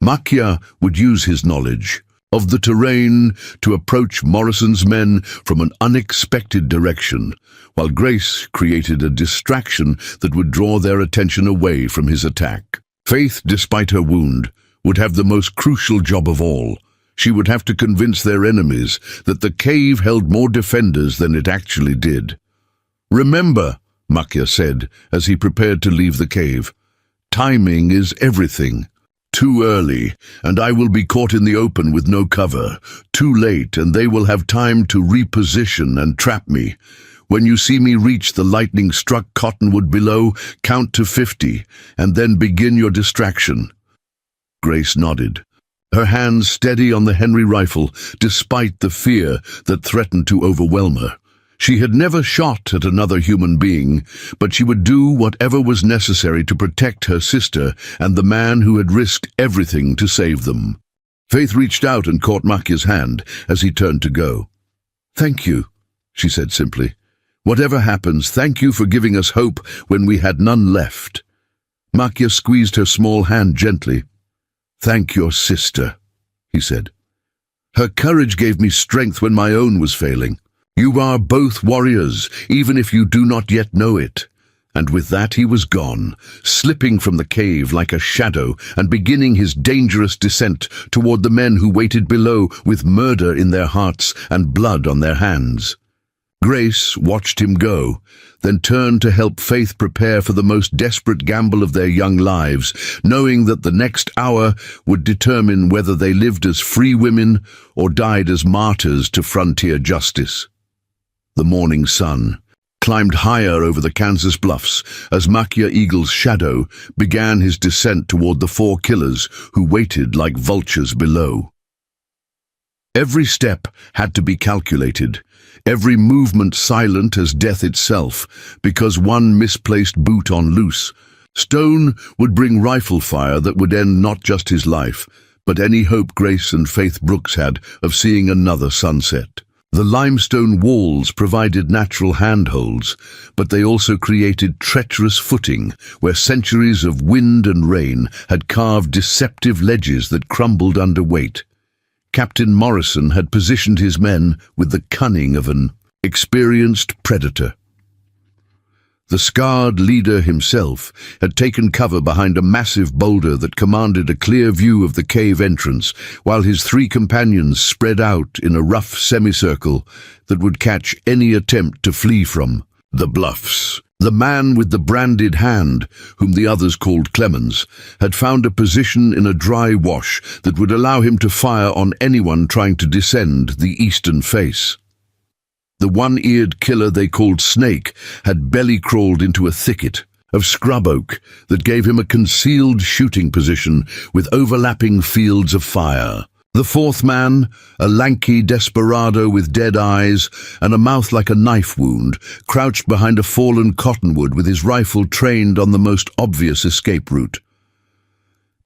[SPEAKER 1] Makia would use his knowledge of the terrain to approach Morrison's men from an unexpected direction, while Grace created a distraction that would draw their attention away from his attack. Faith, despite her wound, would have the most crucial job of all. She would have to convince their enemies that the cave held more defenders than it actually did. "Remember," Makia said as he prepared to leave the cave, "timing is everything. Too early, and I will be caught in the open with no cover. Too late, and they will have time to reposition and trap me. When you see me reach the lightning-struck cottonwood below, count to 50, and then begin your distraction." Grace nodded, her hands steady on the Henry rifle, despite the fear that threatened to overwhelm her. She had never shot at another human being, but she would do whatever was necessary to protect her sister and the man who had risked everything to save them. Faith reached out and caught Makia's hand as he turned to go. "Thank you," she said simply. "Whatever happens, thank you for giving us hope when we had none left." Makia squeezed her small hand gently. "Thank your sister," he said. "Her courage gave me strength when my own was failing. You are both warriors, even if you do not yet know it." And with that he was gone, slipping from the cave like a shadow and beginning his dangerous descent toward the men who waited below with murder in their hearts and blood on their hands. Grace watched him go, then turned to help Faith prepare for the most desperate gamble of their young lives, knowing that the next hour would determine whether they lived as free women or died as martyrs to frontier justice. The morning sun climbed higher over the Kansas bluffs as Makia Eagle's shadow began his descent toward the four killers who waited like vultures below. Every step had to be calculated, every movement silent as death itself, because one misplaced boot on loose stone would bring rifle fire that would end not just his life, but any hope Grace and Faith Brooks had of seeing another sunset. The limestone walls provided natural handholds, but they also created treacherous footing where centuries of wind and rain had carved deceptive ledges that crumbled under weight. Captain Morrison had positioned his men with the cunning of an experienced predator. The scarred leader himself had taken cover behind a massive boulder that commanded a clear view of the cave entrance, while his three companions spread out in a rough semicircle that would catch any attempt to flee from the bluffs. The man with the branded hand, whom the others called Clemens, had found a position in a dry wash that would allow him to fire on anyone trying to descend the eastern face. The one-eared killer they called Snake had belly-crawled into a thicket of scrub oak that gave him a concealed shooting position with overlapping fields of fire. The fourth man, a lanky desperado with dead eyes and a mouth like a knife wound, crouched behind a fallen cottonwood with his rifle trained on the most obvious escape route.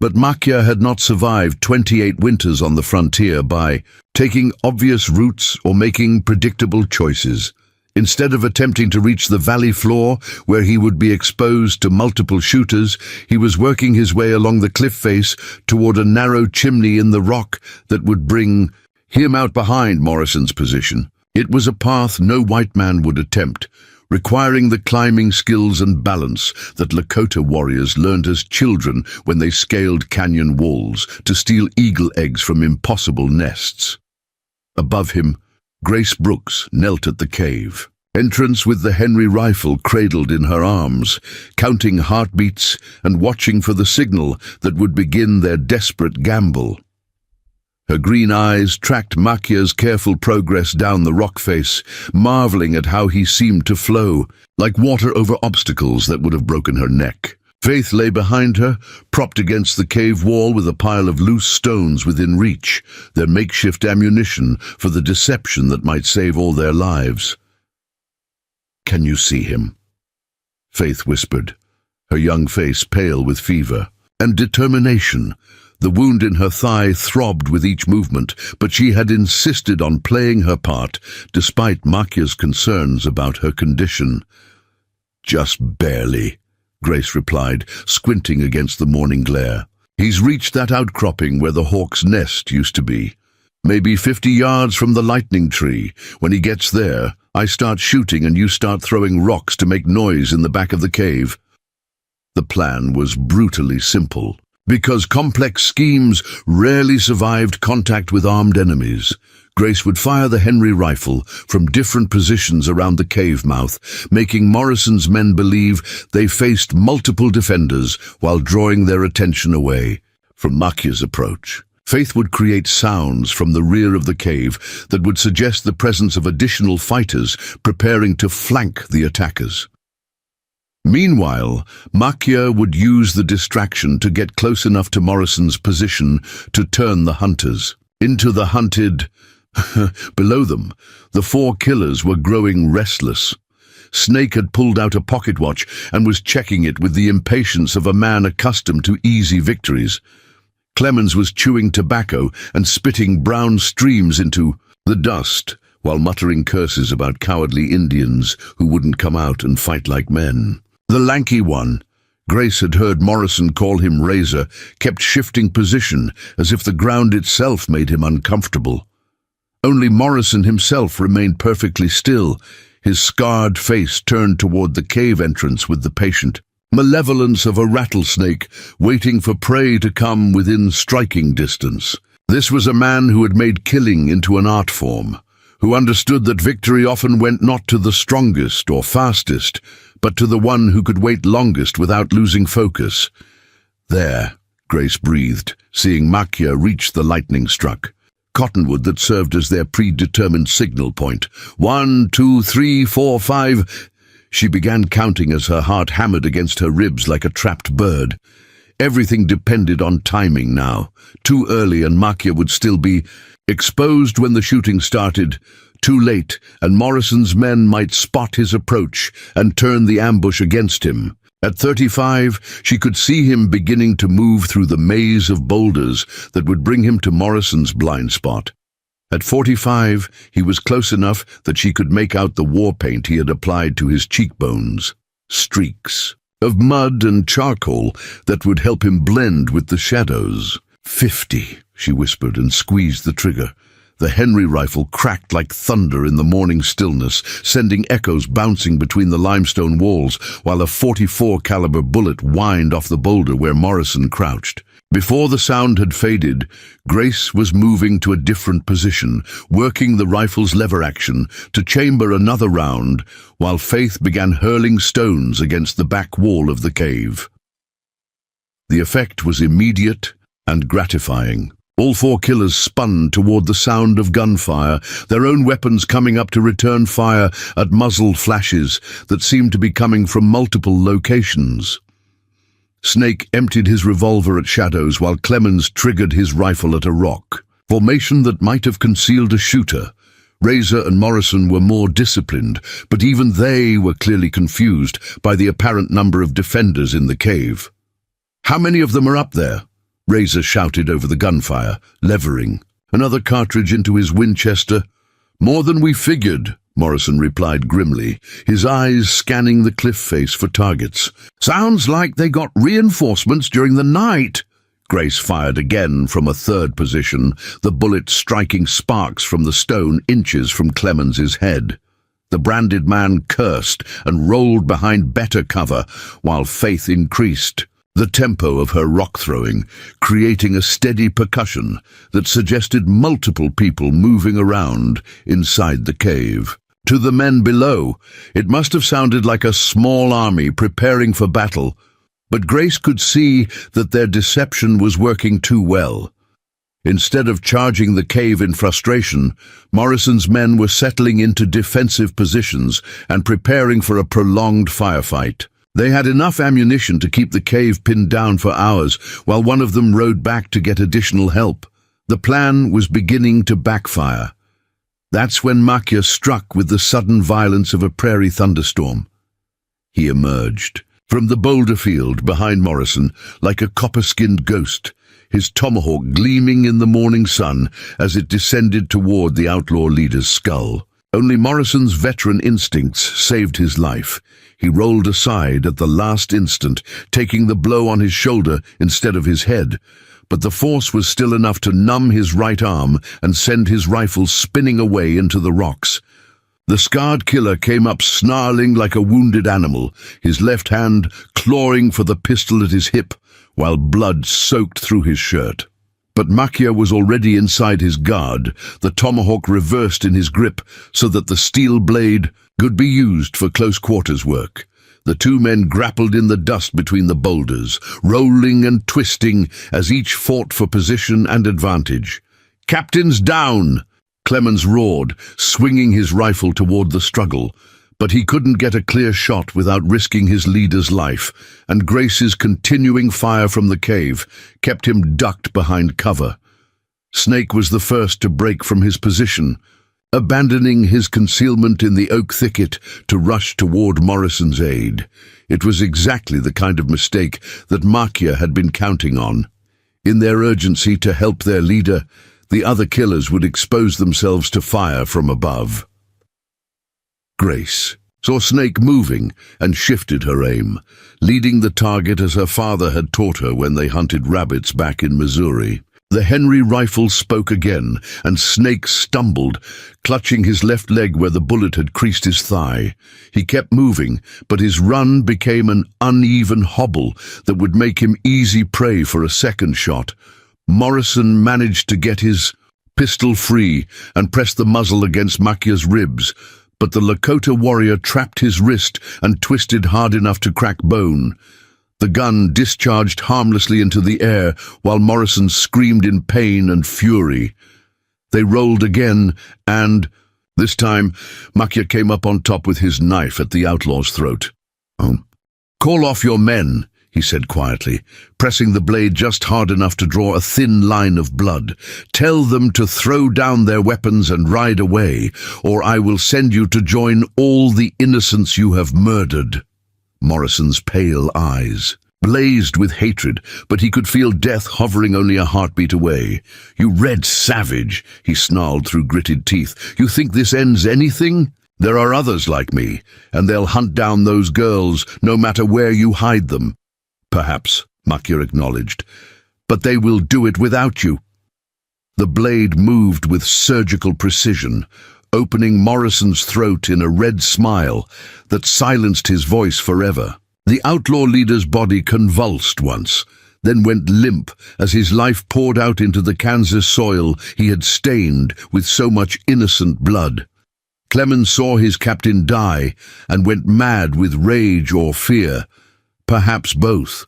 [SPEAKER 1] But Makia had not survived 28 winters on the frontier by taking obvious routes or making predictable choices. Instead of attempting to reach the valley floor, where he would be exposed to multiple shooters, he was working his way along the cliff face toward a narrow chimney in the rock that would bring him out behind Morrison's position. It was a path no white man would attempt, requiring the climbing skills and balance that Lakota warriors learned as children when they scaled canyon walls to steal eagle eggs from impossible nests. Above him, Grace Brooks knelt at the cave, entrance with the Henry rifle cradled in her arms, counting heartbeats and watching for the signal that would begin their desperate gamble. Her green eyes tracked Makia's careful progress down the rock face, marveling at how he seemed to flow, like water over obstacles that would have broken her neck. Faith lay behind her, propped against the cave wall with a pile of loose stones within reach, their makeshift ammunition for the deception that might save all their lives. "Can you see him?" Faith whispered, her young face pale with fever and determination. The wound in her thigh throbbed with each movement, but she had insisted on playing her part, despite Makia's concerns about her condition. "Just barely," Grace replied, squinting against the morning glare. "He's reached that outcropping where the hawk's nest used to be. Maybe 50 yards from the lightning tree. When he gets there, I start shooting and you start throwing rocks to make noise in the back of the cave." The plan was brutally simple, because complex schemes rarely survived contact with armed enemies. Grace would fire the Henry rifle from different positions around the cave mouth, making Morrison's men believe they faced multiple defenders while drawing their attention away from Makia's approach. Faith would create sounds from the rear of the cave that would suggest the presence of additional fighters preparing to flank the attackers. Meanwhile, Makia would use the distraction to get close enough to Morrison's position to turn the hunters into the hunted. Below them, the four killers were growing restless. Snake had pulled out a pocket watch and was checking it with the impatience of a man accustomed to easy victories. Clemens was chewing tobacco and spitting brown streams into the dust while muttering curses about cowardly Indians who wouldn't come out and fight like men. The lanky one, Grace had heard Morrison call him Razor, kept shifting position as if the ground itself made him uncomfortable. Only Morrison himself remained perfectly still, his scarred face turned toward the cave entrance with the patient malevolence of a rattlesnake waiting for prey to come within striking distance. This was a man who had made killing into an art form, who understood that victory often went not to the strongest or fastest, but to the one who could wait longest without losing focus. There, Grace breathed, seeing Makia reach the lightning struck cottonwood that served as their predetermined signal point. 1, 2, 3, 4, 5. She began counting as her heart hammered against her ribs like a trapped bird. Everything depended on timing now. Too early and Makia would still be exposed when the shooting started. Too late, and Morrison's men might spot his approach and turn the ambush against him. At 35, she could see him beginning to move through the maze of boulders that would bring him to Morrison's blind spot. At 45, he was close enough that she could make out the war paint he had applied to his cheekbones. Streaks of mud and charcoal that would help him blend with the shadows. 50, she whispered and squeezed the trigger. The Henry rifle cracked like thunder in the morning stillness, sending echoes bouncing between the limestone walls, while a .44 caliber bullet whined off the boulder where Morrison crouched. Before the sound had faded, Grace was moving to a different position, working the rifle's lever action to chamber another round, while Faith began hurling stones against the back wall of the cave. The effect was immediate and gratifying. All four killers spun toward the sound of gunfire, their own weapons coming up to return fire at muzzled flashes that seemed to be coming from multiple locations. Snake emptied his revolver at shadows while Clemens triggered his rifle at a rock. Formation that might have concealed a shooter. Razor and Morrison were more disciplined, but even they were clearly confused by the apparent number of defenders in the cave. "How many of them are up there?" Razor shouted over the gunfire, levering another cartridge into his Winchester. "More than we figured," Morrison replied grimly, his eyes scanning the cliff face for targets. "Sounds like they got reinforcements during the night." Grace fired again from a third position, the bullet striking sparks from the stone inches from Clemens's head. The branded man cursed and rolled behind better cover, while Faith increased the tempo of her rock throwing, creating a steady percussion that suggested multiple people moving around inside the cave. To the men below, it must have sounded like a small army preparing for battle, but Grace could see that their deception was working too well. Instead of charging the cave in frustration, Morrison's men were settling into defensive positions and preparing for a prolonged firefight. They had enough ammunition to keep the cave pinned down for hours, while one of them rode back to get additional help. The plan was beginning to backfire. That's when Makia struck with the sudden violence of a prairie thunderstorm. He emerged from the boulder field behind Morrison like a copper-skinned ghost, his tomahawk gleaming in the morning sun as it descended toward the outlaw leader's skull. Only Morrison's veteran instincts saved his life. He rolled aside at the last instant, taking the blow on his shoulder instead of his head, but the force was still enough to numb his right arm and send his rifle spinning away into the rocks. The scarred killer came up snarling like a wounded animal, his left hand clawing for the pistol at his hip, while blood soaked through his shirt. But Makia was already inside his guard, the tomahawk reversed in his grip so that the steel blade could be used for close-quarters work. The two men grappled in the dust between the boulders, rolling and twisting as each fought for position and advantage. "Captains down!" Clemens roared, swinging his rifle toward the struggle. But he couldn't get a clear shot without risking his leader's life, and Grace's continuing fire from the cave kept him ducked behind cover. Snake was the first to break from his position, abandoning his concealment in the oak thicket to rush toward Morrison's aid. It was exactly the kind of mistake that Makia had been counting on. In their urgency to help their leader, the other killers would expose themselves to fire from above. Grace saw Snake moving and shifted her aim, leading the target as her father had taught her when they hunted rabbits back in Missouri. The Henry rifle spoke again, and Snake stumbled, clutching his left leg where the bullet had creased his thigh. He kept moving, but his run became an uneven hobble that would make him easy prey for a second shot. Morrison managed to get his pistol free and pressed the muzzle against Makia's ribs, but the Lakota warrior trapped his wrist and twisted hard enough to crack bone. The gun discharged harmlessly into the air while Morrison screamed in pain and fury. They rolled again, and, this time, Makia came up on top with his knife at the outlaw's throat. "Call off your men," he said quietly, pressing the blade just hard enough to draw a thin line of blood. "Tell them to throw down their weapons and ride away, or I will send you to join all the innocents you have murdered." Morrison's pale eyes blazed with hatred, but he could feel death hovering only a heartbeat away. "You red savage," he snarled through gritted teeth. "You think this ends anything? There are others like me, and they'll hunt down those girls no matter where you hide them." "Perhaps," Makia acknowledged, "but they will do it without you." The blade moved with surgical precision, opening Morrison's throat in a red smile that silenced his voice forever. The outlaw leader's body convulsed once, then went limp as his life poured out into the Kansas soil he had stained with so much innocent blood. Clemens saw his captain die and went mad with rage or fear, perhaps both.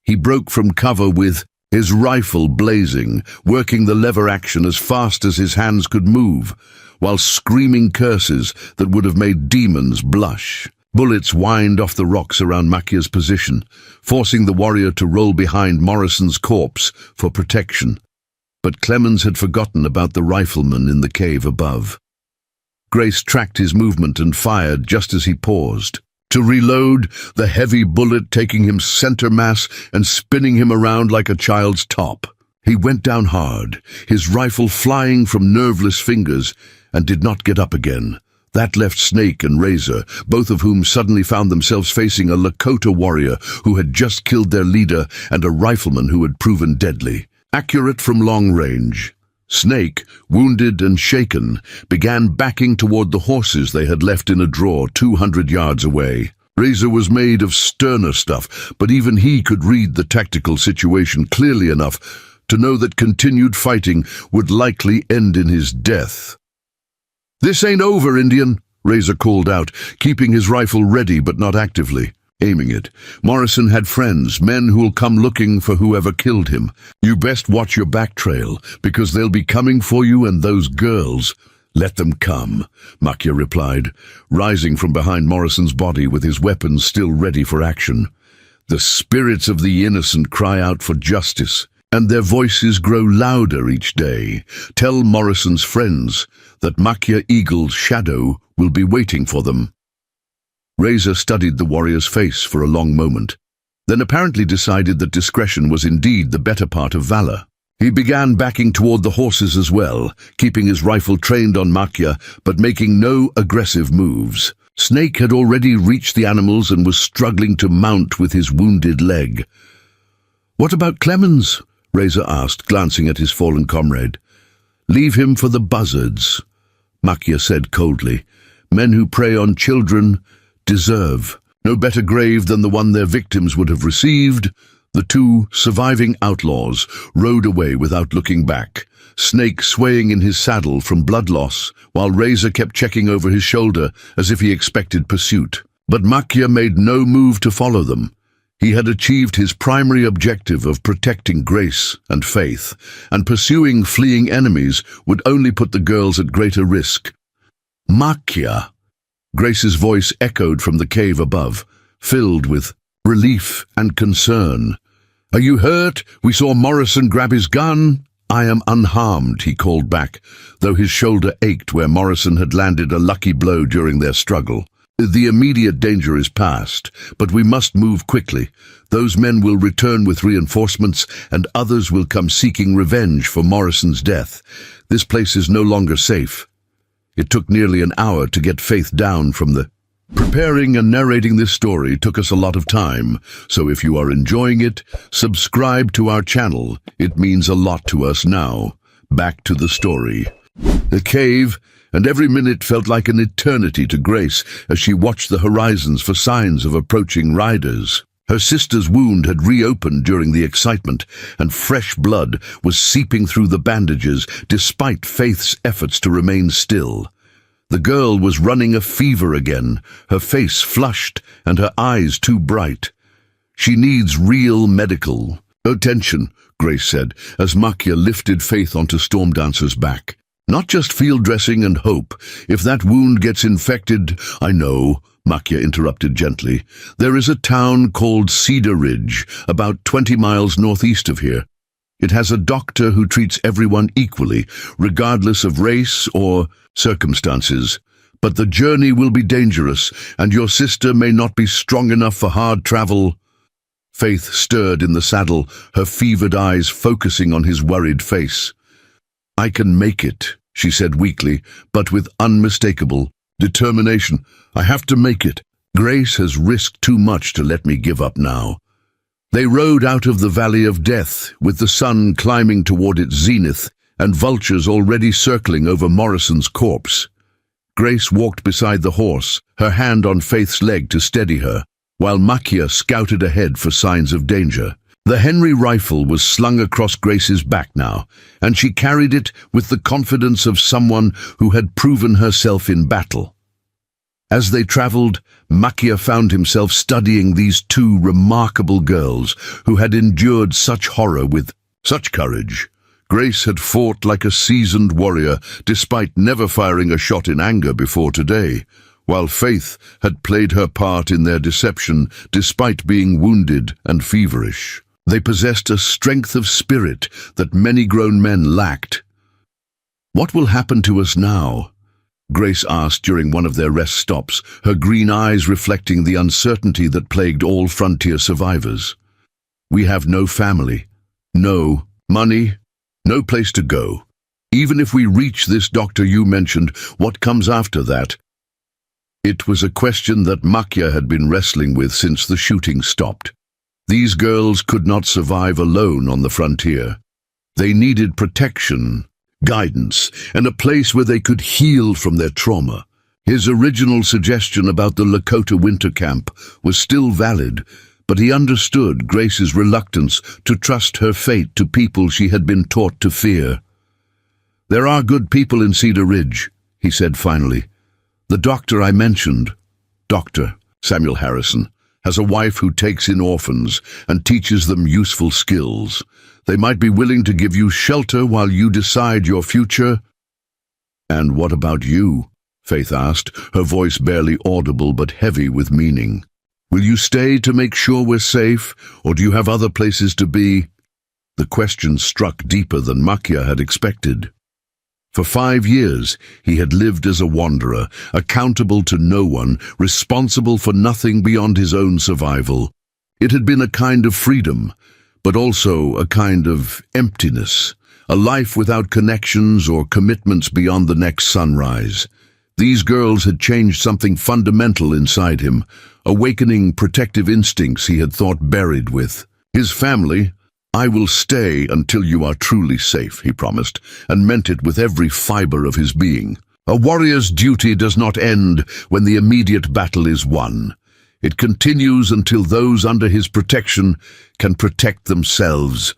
[SPEAKER 1] He broke from cover with his rifle blazing, working the lever action as fast as his hands could move, while screaming curses that would have made demons blush. Bullets whined off the rocks around Makia's position, forcing the warrior to roll behind Morrison's corpse for protection. But Clemens had forgotten about the rifleman in the cave above. Grace tracked his movement and fired just as he paused. To reload, the heavy bullet taking him center mass and spinning him around like a child's top. He went down hard, his rifle flying from nerveless fingers, and did not get up again. That left Snake and Razor, both of whom suddenly found themselves facing a Lakota warrior who had just killed their leader and a rifleman who had proven deadly. Accurate from long range, Snake, wounded and shaken, began backing toward the horses they had left in a draw 200 yards away. Razor was made of sterner stuff, but even he could read the tactical situation clearly enough to know that continued fighting would likely end in his death. "This ain't over, Indian," Razor called out, keeping his rifle ready but not actively aiming it. "Morrison had friends, men who'll come looking for whoever killed him. You best watch your back trail, because they'll be coming for you and those girls." "Let them come," Makia replied, rising from behind Morrison's body with his weapons still ready for action. "The spirits of the innocent cry out for justice, and their voices grow louder each day. Tell Morrison's friends that Makia Eagle's shadow will be waiting for them." Razor studied the warrior's face for a long moment, then apparently decided that discretion was indeed the better part of valor. He began backing toward the horses as well, keeping his rifle trained on Makia, but making no aggressive moves. Snake had already reached the animals and was struggling to mount with his wounded leg. "What about Clemens?" Razor asked, glancing at his fallen comrade. "Leave him for the buzzards," Makia said coldly. "Men who prey on children deserve no better grave than the one their victims would have received." The two surviving outlaws rode away without looking back, Snake swaying in his saddle from blood loss, while Razor kept checking over his shoulder as if he expected pursuit. But Makia made no move to follow them. He had achieved his primary objective of protecting Grace and Faith, and pursuing fleeing enemies would only put the girls at greater risk. Makia! Grace's voice echoed from the cave above, filled with relief and concern. Are you hurt? We saw Morrison grab his gun. I am unharmed, he called back, though his shoulder ached where Morrison had landed a lucky blow during their struggle. The immediate danger is past, but we must move quickly. Those men will return with reinforcements, and others will come seeking revenge for Morrison's death. This place is no longer safe. It took nearly an hour to get Faith down from the... Preparing and narrating this story took us a lot of time, so if you are enjoying it, subscribe to our channel. It means a lot to us now. Back to the story. The cave, and every minute felt like an eternity to Grace as she watched the horizons for signs of approaching riders. Her sister's wound had reopened during the excitement, and fresh blood was seeping through the bandages despite Faith's efforts to remain still. The girl was running a fever again, her face flushed and her eyes too bright. She needs real medical attention, Grace said, as Makia lifted Faith onto Stormdancer's back. Not just field dressing and hope. If that wound gets infected... I know, Makia interrupted gently. There is a town called Cedar Ridge, about 20 miles northeast of here. It has a doctor who treats everyone equally, regardless of race or circumstances. But the journey will be dangerous, and your sister may not be strong enough for hard travel. Faith stirred in the saddle, her fevered eyes focusing on his worried face. I can make it, she said weakly, but with unmistakable determination. I have to make it. Grace has risked too much to let me give up now. They rode out of the Valley of Death, with the sun climbing toward its zenith and vultures already circling over Morrison's corpse. Grace walked beside the horse, her hand on Faith's leg to steady her, while Makia scouted ahead for signs of danger. The Henry rifle was slung across Grace's back now, and she carried it with the confidence of someone who had proven herself in battle. As they traveled, Makia found himself studying these two remarkable girls who had endured such horror with such courage. Grace had fought like a seasoned warrior, despite never firing a shot in anger before today, while Faith had played her part in their deception despite being wounded and feverish. They possessed a strength of spirit that many grown men lacked. What will happen to us now? Grace asked during one of their rest stops, her green eyes reflecting the uncertainty that plagued all frontier survivors. We have no family, no money, no place to go. Even if we reach this doctor you mentioned, what comes after that? It was a question that Makia had been wrestling with since the shooting stopped. These girls could not survive alone on the frontier. They needed protection, guidance, and a place where they could heal from their trauma. His original suggestion about the Lakota winter camp was still valid, but he understood Grace's reluctance to trust her fate to people she had been taught to fear. There are good people in Cedar Ridge, he said finally. The doctor I mentioned, Dr. Samuel Harrison, has a wife who takes in orphans and teaches them useful skills. They might be willing to give you shelter while you decide your future. And what about you? Faith asked, her voice barely audible but heavy with meaning. Will you stay to make sure we're safe, or do you have other places to be? The question struck deeper than Makia had expected. For 5 years, he had lived as a wanderer, accountable to no one, responsible for nothing beyond his own survival. It had been a kind of freedom, but also a kind of emptiness, a life without connections or commitments beyond the next sunrise. These girls had changed something fundamental inside him, awakening protective instincts he had thought buried with. His family, I will stay until you are truly safe, he promised, and meant it with every fiber of his being. A warrior's duty does not end when the immediate battle is won. It continues until those under his protection can protect themselves.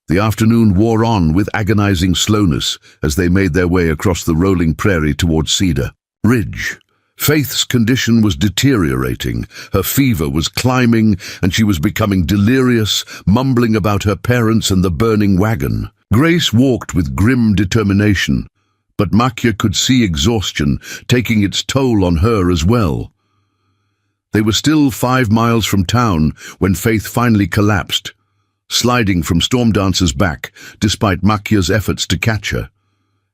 [SPEAKER 1] The afternoon wore on with agonizing slowness as they made their way across the rolling prairie towards Cedar Ridge. Faith's condition was deteriorating. Her fever was climbing, and she was becoming delirious, mumbling about her parents and the burning wagon. Grace walked with grim determination, but Makia could see exhaustion taking its toll on her as well. They were still 5 miles from town when Faith finally collapsed, sliding from Stormdancer's back despite Makia's efforts to catch her.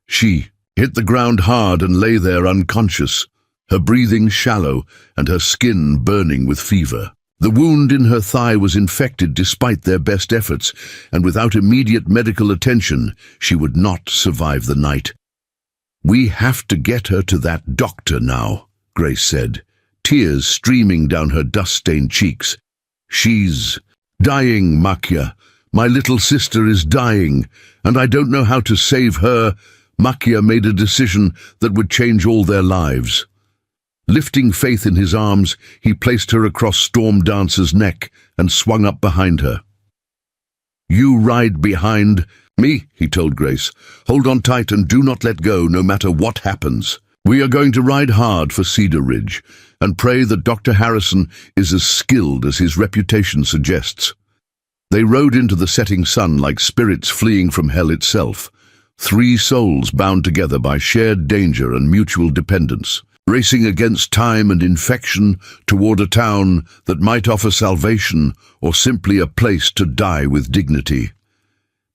[SPEAKER 1] She hit the ground hard and lay there unconscious, her breathing shallow and her skin burning with fever. The wound in her thigh was infected despite their best efforts, and without immediate medical attention, she would not survive the night. "We have to get her to that doctor now," Grace said, tears streaming down her dust-stained cheeks. "She's dying, Makia. My little sister is dying, and I don't know how to save her." Makia made a decision that would change all their lives. Lifting Faith in his arms, he placed her across Stormdancer's neck and swung up behind her. "You ride behind me," he told Grace. "Hold on tight and do not let go no matter what happens. We are going to ride hard for Cedar Ridge and pray that Dr. Harrison is as skilled as his reputation suggests." They rode into the setting sun like spirits fleeing from hell itself, 3 souls bound together by shared danger and mutual dependence, racing against time and infection toward a town that might offer salvation or simply a place to die with dignity.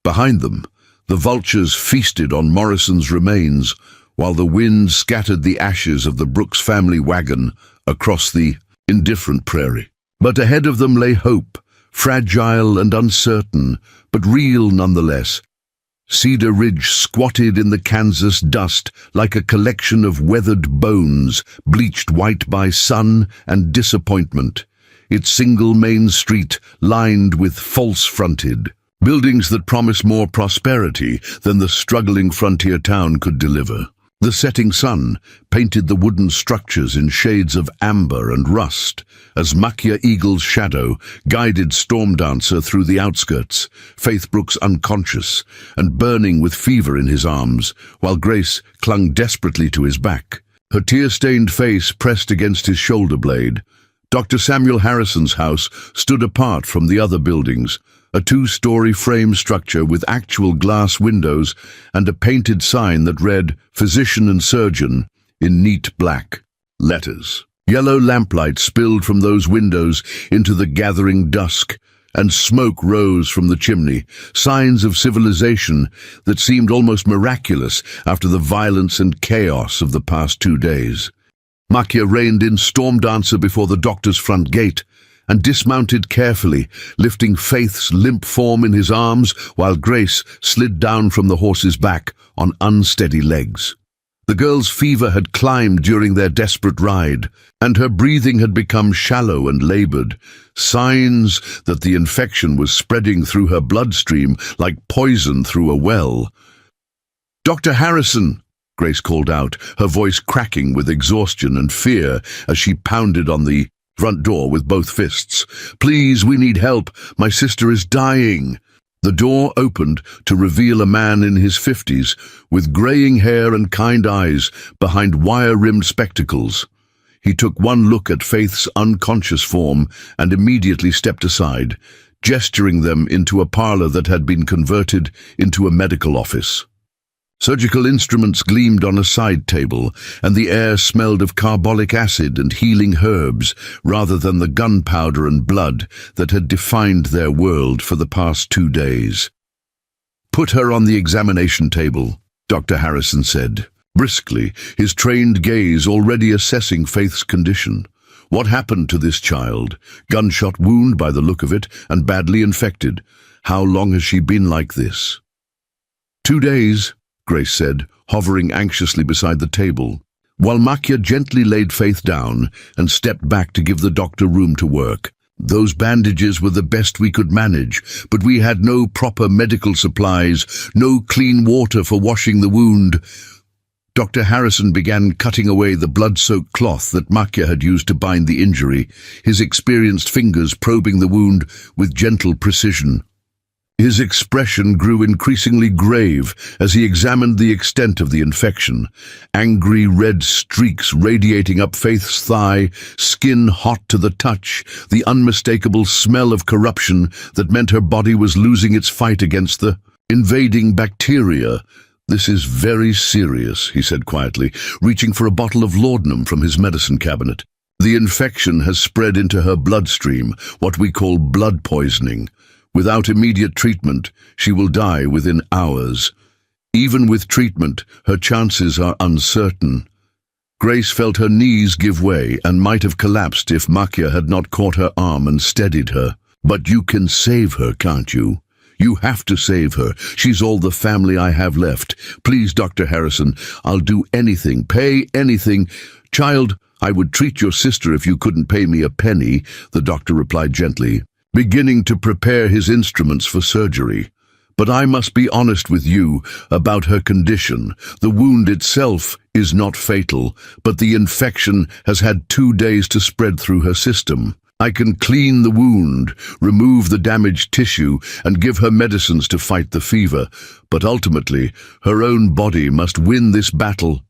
[SPEAKER 1] Behind them, the vultures feasted on Morrison's remains, while the wind scattered the ashes of the Brooks family wagon across the indifferent prairie. But ahead of them lay hope, fragile and uncertain, but real nonetheless. Cedar Ridge squatted in the Kansas dust like a collection of weathered bones, bleached white by sun and disappointment, its single main street lined with false-fronted buildings that promise more prosperity than the struggling frontier town could deliver. The setting sun painted the wooden structures in shades of amber and rust as Makia Eagle's shadow guided Stormdancer through the outskirts, Faith Brooks unconscious and burning with fever in his arms, while Grace clung desperately to his back, her tear-stained face pressed against his shoulder blade. Dr. Samuel Harrison's house stood apart from the other buildings, a 2-story frame structure with actual glass windows and a painted sign that read "Physician and Surgeon" in neat black letters. Yellow lamplight spilled from those windows into the gathering dusk, and smoke rose from the chimney, signs of civilization that seemed almost miraculous after the violence and chaos of the past 2 days. Makia reined in Stormdancer before the doctor's front gate and dismounted carefully, lifting Faith's limp form in his arms while Grace slid down from the horse's back on unsteady legs. The girl's fever had climbed during their desperate ride, and her breathing had become shallow and labored, signs that the infection was spreading through her bloodstream like poison through a well. "Dr. Harrison!" Grace called out, her voice cracking with exhaustion and fear as she pounded on the front door with both fists. "Please, we need help. My sister is dying." The door opened to reveal a man in his 50s, with graying hair and kind eyes behind wire-rimmed spectacles. He took one look at Faith's unconscious form and immediately stepped aside, gesturing them into a parlor that had been converted into a medical office. Surgical instruments gleamed on a side table, and the air smelled of carbolic acid and healing herbs rather than the gunpowder and blood that had defined their world for the past 2 days. "Put her on the examination table," Dr. Harrison said, briskly, his trained gaze already assessing Faith's condition. "What happened to this child? Gunshot wound by the look of it, and badly infected. How long has she been like this?" 2 days, Grace said, hovering anxiously beside the table, while Makia gently laid Faith down and stepped back to give the doctor room to work. "Those bandages were the best we could manage, but we had no proper medical supplies, no clean water for washing the wound." Dr. Harrison began cutting away the blood-soaked cloth that Makia had used to bind the injury, his experienced fingers probing the wound with gentle precision. His expression grew increasingly grave as he examined the extent of the infection. Angry red streaks radiating up Faith's thigh, skin hot to the touch, the unmistakable smell of corruption that meant her body was losing its fight against the invading bacteria. "This is very serious," he said quietly, reaching for a bottle of laudanum from his medicine cabinet. "The infection has spread into her bloodstream, what we call blood poisoning. Without immediate treatment, she will die within hours. Even with treatment, her chances are uncertain." Grace felt her knees give way and might have collapsed if Makia had not caught her arm and steadied her. "But you can save her, can't you? You have to save her. She's all the family I have left. Please, Dr. Harrison, I'll do anything, pay anything." "Child, I would treat your sister if you couldn't pay me a penny," the doctor replied gently, beginning to prepare his instruments for surgery. "But I must be honest with you about her condition. The wound itself is not fatal, but the infection has had 2 days to spread through her system. I can clean the wound, remove the damaged tissue, and give her medicines to fight the fever, but ultimately her own body must win this battle."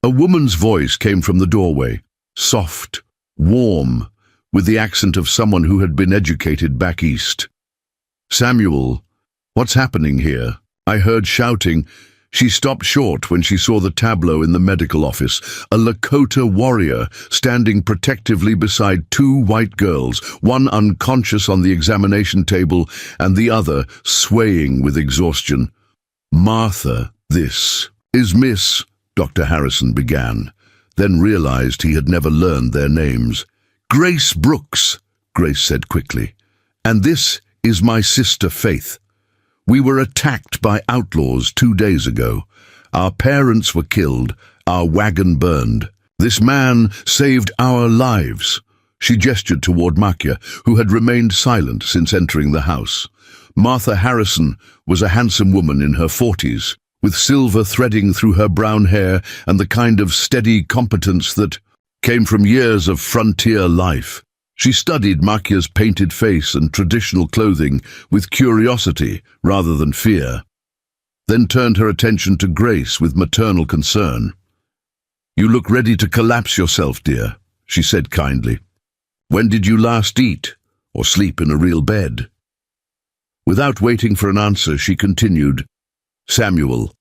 [SPEAKER 1] A woman's voice came from the doorway, soft, warm, with the accent of someone who had been educated back east. "Samuel, what's happening here?" I heard shouting. She stopped short when she saw the tableau in the medical office, a Lakota warrior standing protectively beside 2 white girls, one unconscious on the examination table and the other swaying with exhaustion. "Martha, this is Miss," Dr. Harrison began, then realized he had never learned their names. "Grace Brooks," Grace said quickly, "and this is my sister Faith. We were attacked by outlaws 2 days ago. Our parents were killed, our wagon burned. This man saved our lives." She gestured toward Makia, who had remained silent since entering the house. Martha Harrison was a handsome woman in her 40s, with silver threading through her brown hair and the kind of steady competence that came from years of frontier life. She studied Makia's painted face and traditional clothing with curiosity rather than fear, then turned her attention to Grace with maternal concern. "You look ready to collapse yourself, dear," she said kindly. "When did you last eat or sleep in a real bed?" Without waiting for an answer, she continued, "Samuel,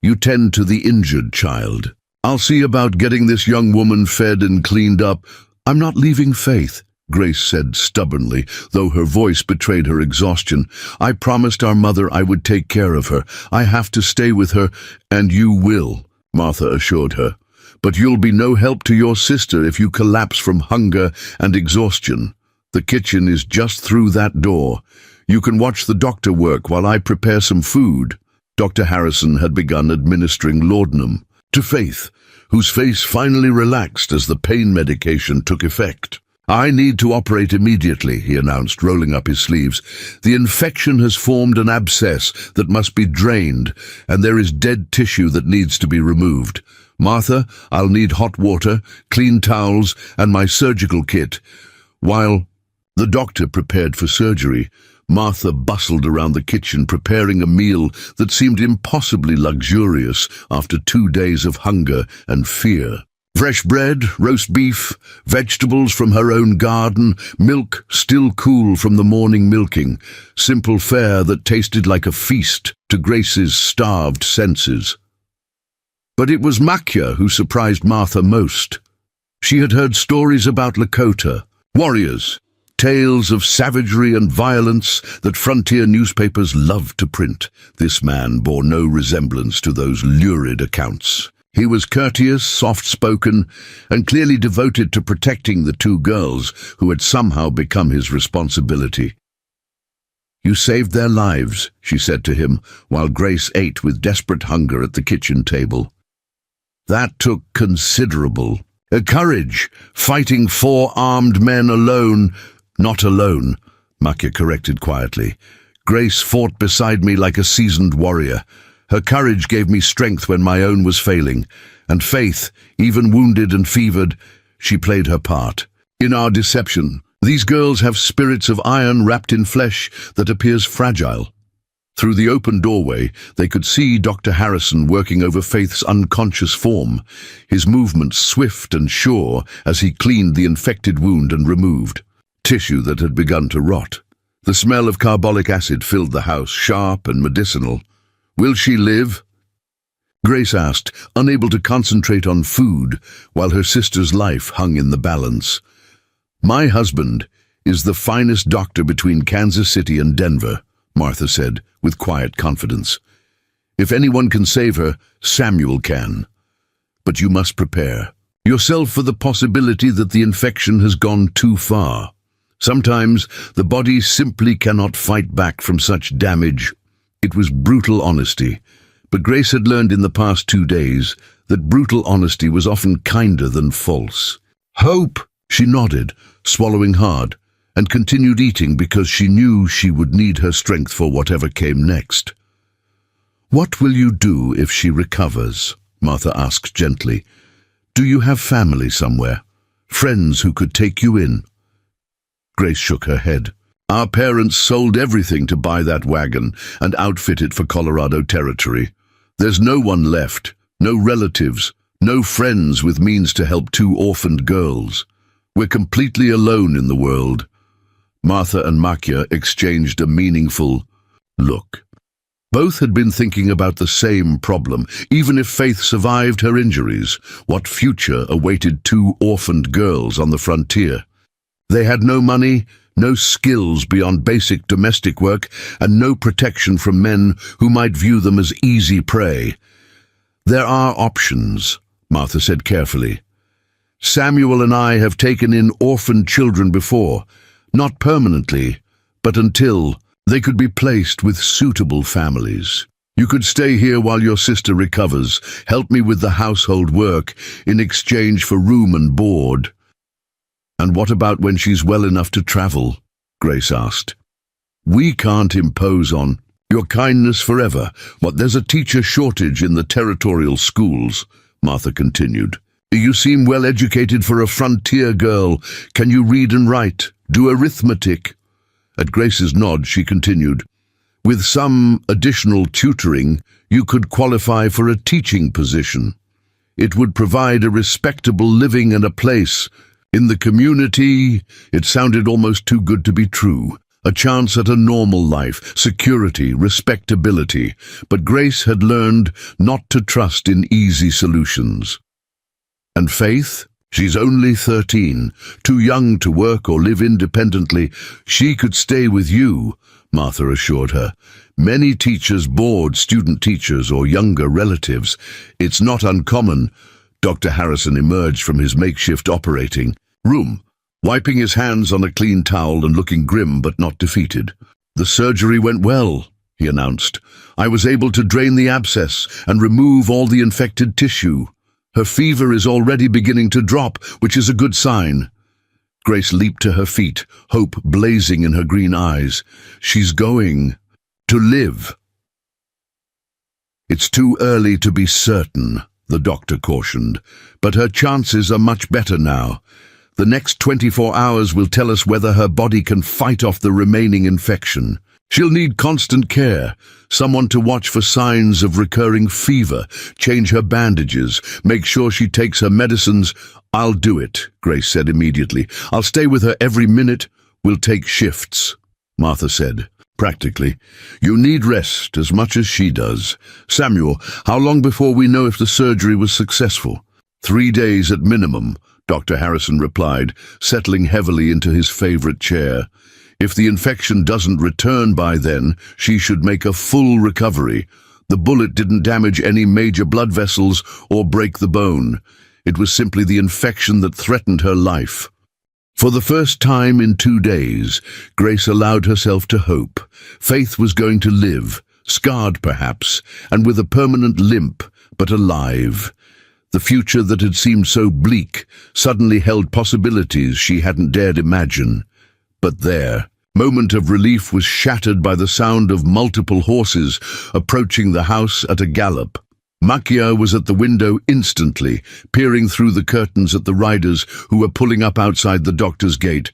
[SPEAKER 1] you tend to the injured child. I'll see about getting this young woman fed and cleaned up." "I'm not leaving Faith," Grace said stubbornly, though her voice betrayed her exhaustion. "I promised our mother I would take care of her. I have to stay with her." "And you will," Martha assured her. "But you'll be no help to your sister if you collapse from hunger and exhaustion. The kitchen is just through that door. You can watch the doctor work while I prepare some food." Dr. Harrison had begun administering laudanum to Faith, whose face finally relaxed as the pain medication took effect. "I need to operate immediately," he announced, rolling up his sleeves. "The infection has formed an abscess that must be drained, and there is dead tissue that needs to be removed. Martha, I'll need hot water, clean towels, and my surgical kit." While the doctor prepared for surgery, Martha bustled around the kitchen preparing a meal that seemed impossibly luxurious after 2 days of hunger and fear. Fresh bread, roast beef, vegetables from her own garden, milk still cool from the morning milking, simple fare that tasted like a feast to Grace's starved senses. But it was Makia who surprised Martha most. She had heard stories about Lakota, warriors, tales of savagery and violence that frontier newspapers loved to print. This man bore no resemblance to those lurid accounts. He was courteous, soft-spoken, and clearly devoted to protecting the 2 girls who had somehow become his responsibility. "You saved their lives," she said to him, while Grace ate with desperate hunger at the kitchen table. "That took considerable courage, fighting 4 armed men alone." "Not alone," Makia corrected quietly. "Grace fought beside me like a seasoned warrior. Her courage gave me strength when my own was failing, and Faith, even wounded and fevered, she played her part. In our deception, these girls have spirits of iron wrapped in flesh that appears fragile. Through the open doorway, they could see Dr. Harrison working over Faith's unconscious form, his movements swift and sure as he cleaned the infected wound and removed tissue that had begun to rot. The smell of carbolic acid filled the house, sharp and medicinal. "Will she live?" Grace asked, unable to concentrate on food while her sister's life hung in the balance. "My husband is the finest doctor between Kansas City and Denver," Martha said, with quiet confidence. "If anyone can save her, Samuel can. But you must prepare yourself for the possibility that the infection has gone too far. Sometimes the body simply cannot fight back from such damage." It was brutal honesty, but Grace had learned in the past 2 days that brutal honesty was often kinder than false. "Hope," she nodded, swallowing hard, and continued eating because she knew she would need her strength for whatever came next. "What will you do if she recovers?" Martha asked gently. "Do you have family somewhere? Friends who could take you in?" Grace shook her head. "Our parents sold everything to buy that wagon and outfit it for Colorado territory. There's no one left, no relatives, no friends with means to help 2 orphaned girls. We're completely alone in the world." Martha and Makia exchanged a meaningful look. Both had been thinking about the same problem. Even if Faith survived her injuries, what future awaited 2 orphaned girls on the frontier? They had no money, no skills beyond basic domestic work, and no protection from men who might view them as easy prey. "There are options," Martha said carefully. "Samuel and I have taken in orphaned children before, not permanently, but until they could be placed with suitable families. You could stay here while your sister recovers, help me with the household work in exchange for room and board." "And what about when she's well enough to travel?" Grace asked. "We can't impose on your kindness forever. What, there's a teacher shortage in the territorial schools," Martha continued. "You seem well educated for a frontier girl. Can you read and write? Do arithmetic?" At Grace's nod, she continued, "With some additional tutoring, you could qualify for a teaching position. It would provide a respectable living and a place in the community." It sounded almost too good to be true. A chance at a normal life, security, respectability. But Grace had learned not to trust in easy solutions. "And Faith? She's only 13, too young to work or live independently. She could stay with you," Martha assured her. "Many teachers board student teachers or younger relatives. It's not uncommon." Dr. Harrison emerged from his makeshift operating room, wiping his hands on a clean towel and looking grim but not defeated. "The surgery went well," he announced. "I was able to drain the abscess and remove all the infected tissue. Her fever is already beginning to drop, which is a good sign." Grace leaped to her feet, hope blazing in her green eyes. "She's going to live." "It's too early to be certain," the doctor cautioned, "but her chances are much better now. The next 24 hours will tell us whether her body can fight off the remaining infection. She'll need constant care, someone to watch for signs of recurring fever, change her bandages, make sure she takes her medicines." "I'll do it," Grace said immediately. "I'll stay with her every minute. We'll take shifts," Martha said. "Practically. You need rest as much as she does. Samuel, how long before we know if the surgery was successful?" 3 days at minimum," Dr. Harrison replied, settling heavily into his favorite chair. "If the infection doesn't return by then, she should make a full recovery. The bullet didn't damage any major blood vessels or break the bone. It was simply the infection that threatened her life." For the first time in 2 days, Grace allowed herself to hope. Faith was going to live, scarred perhaps, and with a permanent limp, but alive. The future that had seemed so bleak suddenly held possibilities she hadn't dared imagine. But their moment of relief was shattered by the sound of multiple horses approaching the house at a gallop. Makia was at the window instantly, peering through the curtains at the riders who were pulling up outside the doctor's gate.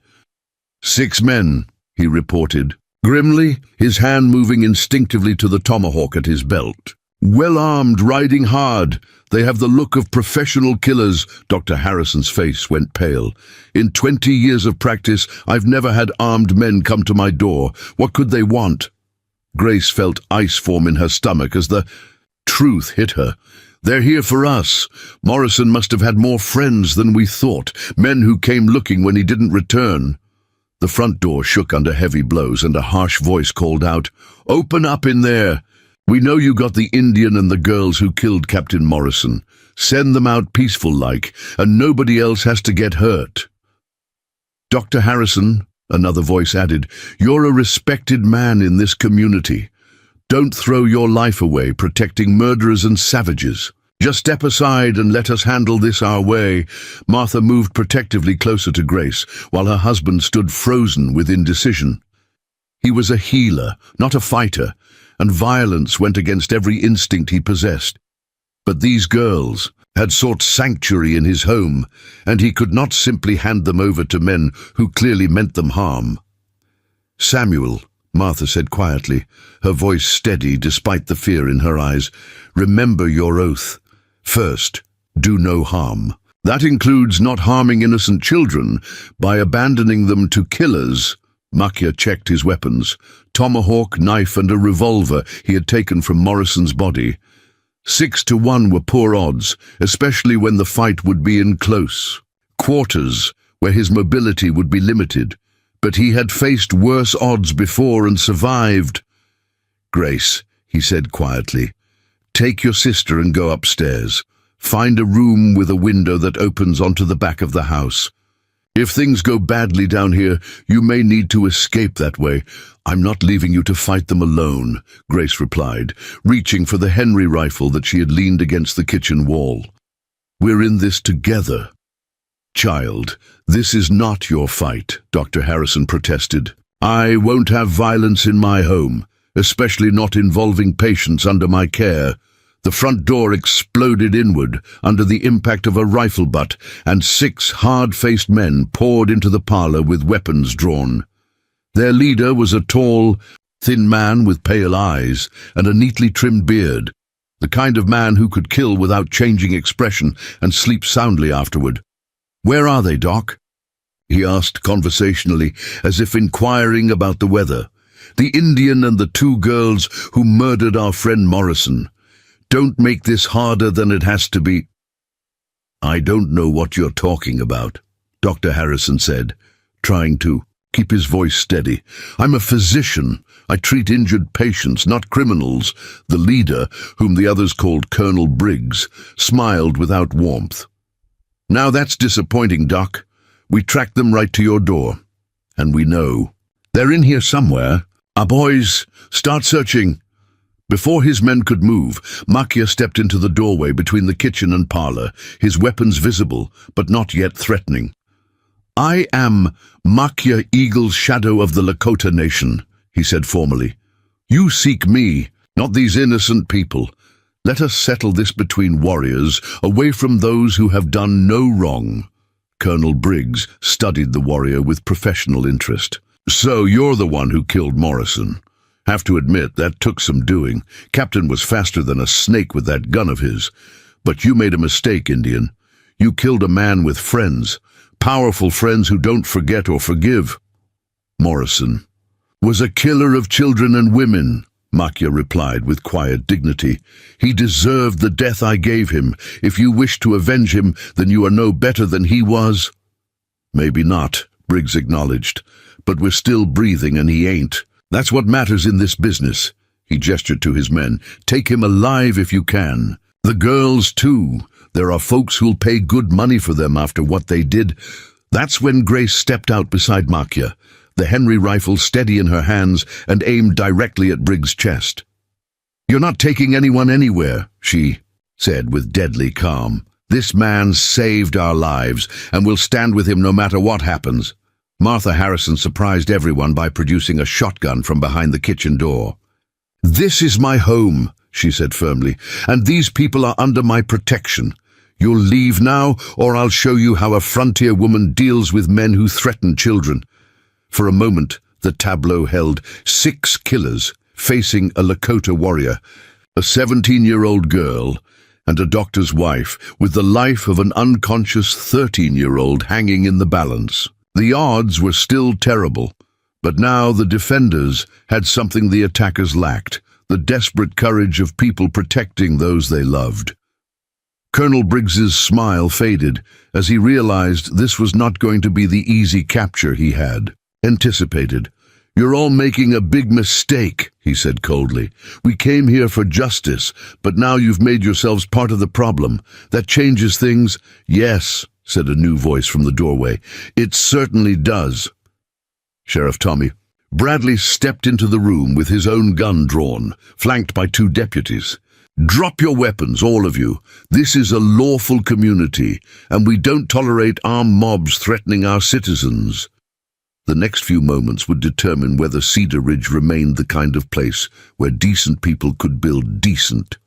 [SPEAKER 1] 6 men, he reported, Grimly, his hand moving instinctively to the tomahawk at his belt. Well-armed, riding hard. They have the look of professional killers. Dr. Harrison's face went pale. In 20 years of practice, I've never had armed men come to my door. What could they want? Grace felt ice form in her stomach as the truth hit her. They're here for us. Morrison must have had more friends than we thought, men who came looking when he didn't return. The front door shook under heavy blows and a harsh voice called out, "Open up in there! We know you got the Indian and the girls who killed Captain Morrison. Send them out peaceful-like, and nobody else has to get hurt." "Dr. Harrison," another voice added, "you're a respected man in this community. Don't throw your life away protecting murderers and savages. Just step aside and let us handle this our way." Martha moved protectively closer to Grace, while her husband stood frozen with indecision. He was a healer, not a fighter, and violence went against every instinct he possessed. But these girls had sought sanctuary in his home, and he could not simply hand them over to men who clearly meant them harm. "Samuel," Martha said quietly, her voice steady despite the fear in her eyes, "remember your oath. First, do no harm. That includes not harming innocent children by abandoning them to killers." Makia checked his weapons, tomahawk, knife and a revolver he had taken from Morrison's body. 6-1 were poor odds, especially when the fight would be in close quarters, where his mobility would be limited. But he had faced worse odds before and survived. "Grace," he said quietly, "take your sister and go upstairs. Find a room with a window that opens onto the back of the house. If things go badly down here, you may need to escape that way." "I'm not leaving you to fight them alone," Grace replied, reaching for the Henry rifle that she had leaned against the kitchen wall. "We're in this together." "Child, this is not your fight," Dr. Harrison protested. "I won't have violence in my home, especially not involving patients under my care." The front door exploded inward under the impact of a rifle butt, and 6 hard-faced men poured into the parlor with weapons drawn. Their leader was a tall, thin man with pale eyes and a neatly trimmed beard, the kind of man who could kill without changing expression and sleep soundly afterward. "Where are they, Doc?" he asked conversationally, as if inquiring about the weather. "The Indian and the 2 girls who murdered our friend Morrison. Don't make this harder than it has to be." "I don't know what you're talking about," Dr. Harrison said, trying to keep his voice steady. "I'm a physician. I treat injured patients, not criminals." The leader, whom the others called Colonel Briggs, smiled without warmth. "Now that's disappointing, Doc. We tracked them right to your door. And we know. They're in here somewhere. Our boys, start searching." Before his men could move, Makia stepped into the doorway between the kitchen and parlor, his weapons visible, but not yet threatening. "I am Makia Eagle's Shadow of the Lakota Nation," he said formally. "You seek me, not these innocent people. Let us settle this between warriors, away from those who have done no wrong." Colonel Briggs studied the warrior with professional interest. "So you're the one who killed Morrison. Have to admit, that took some doing. Captain was faster than a snake with that gun of his. But you made a mistake, Indian. You killed a man with friends, powerful friends who don't forget or forgive." "Morrison was a killer of children and women," Makia replied with quiet dignity. "He deserved the death I gave him. If you wish to avenge him, then you are no better than he was." "Maybe not," Briggs acknowledged, "but we're still breathing and he ain't. That's what matters in this business." He gestured to his men. "Take him alive if you can. The girls, too. There are folks who'll pay good money for them after what they did." That's when Grace stepped out beside Makia, the Henry rifle steady in her hands and aimed directly at Briggs' chest. "You're not taking anyone anywhere," she said with deadly calm. "This man saved our lives, and we'll stand with him no matter what happens." Martha Harrison surprised everyone by producing a shotgun from behind the kitchen door. "This is my home," she said firmly, "and these people are under my protection. You'll leave now, or I'll show you how a frontier woman deals with men who threaten children." For a moment, The tableau held 6 killers facing a Lakota warrior, a 17-year-old girl, and a doctor's wife, with the life of an unconscious 13-year-old hanging in the balance. The odds were still terrible, but now the defenders had something the attackers lacked: the desperate courage of people protecting those they loved. Colonel Briggs's smile faded as he realized this was not going to be the easy capture he had anticipated. "You're all making a big mistake," he said coldly. "We came here for justice, but now you've made yourselves part of the problem. That changes things." "Yes," said a new voice from the doorway. "It certainly does." Sheriff Tommy Bradley stepped into the room with his own gun drawn, flanked by 2 deputies. "Drop your weapons, all of you. This is a lawful community, and we don't tolerate armed mobs threatening our citizens." The next few moments would determine whether Cedar Ridge remained the kind of place where decent people could build decent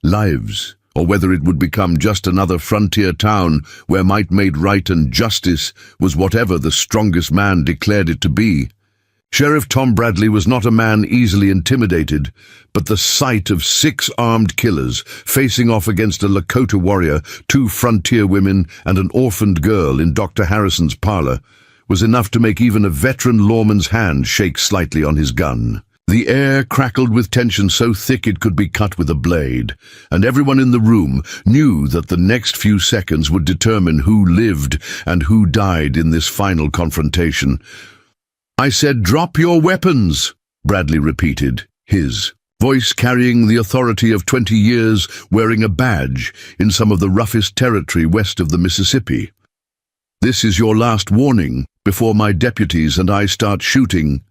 [SPEAKER 1] lives, or whether it would become just another frontier town where might made right and justice was whatever the strongest man declared it to be. Sheriff Tom Bradley was not a man easily intimidated, but the sight of 6 armed killers facing off against a Lakota warrior, 2 frontier women, and an orphaned girl in Dr. Harrison's parlor was enough to make even a veteran lawman's hand shake slightly on his gun. The air crackled with tension so thick it could be cut with a blade, and everyone in the room knew that the next few seconds would determine who lived and who died in this final confrontation. "I said, drop your weapons," Bradley repeated, his voice carrying the authority of 20 years wearing a badge in some of the roughest territory west of the Mississippi. "This is your last warning before my deputies and I start shooting."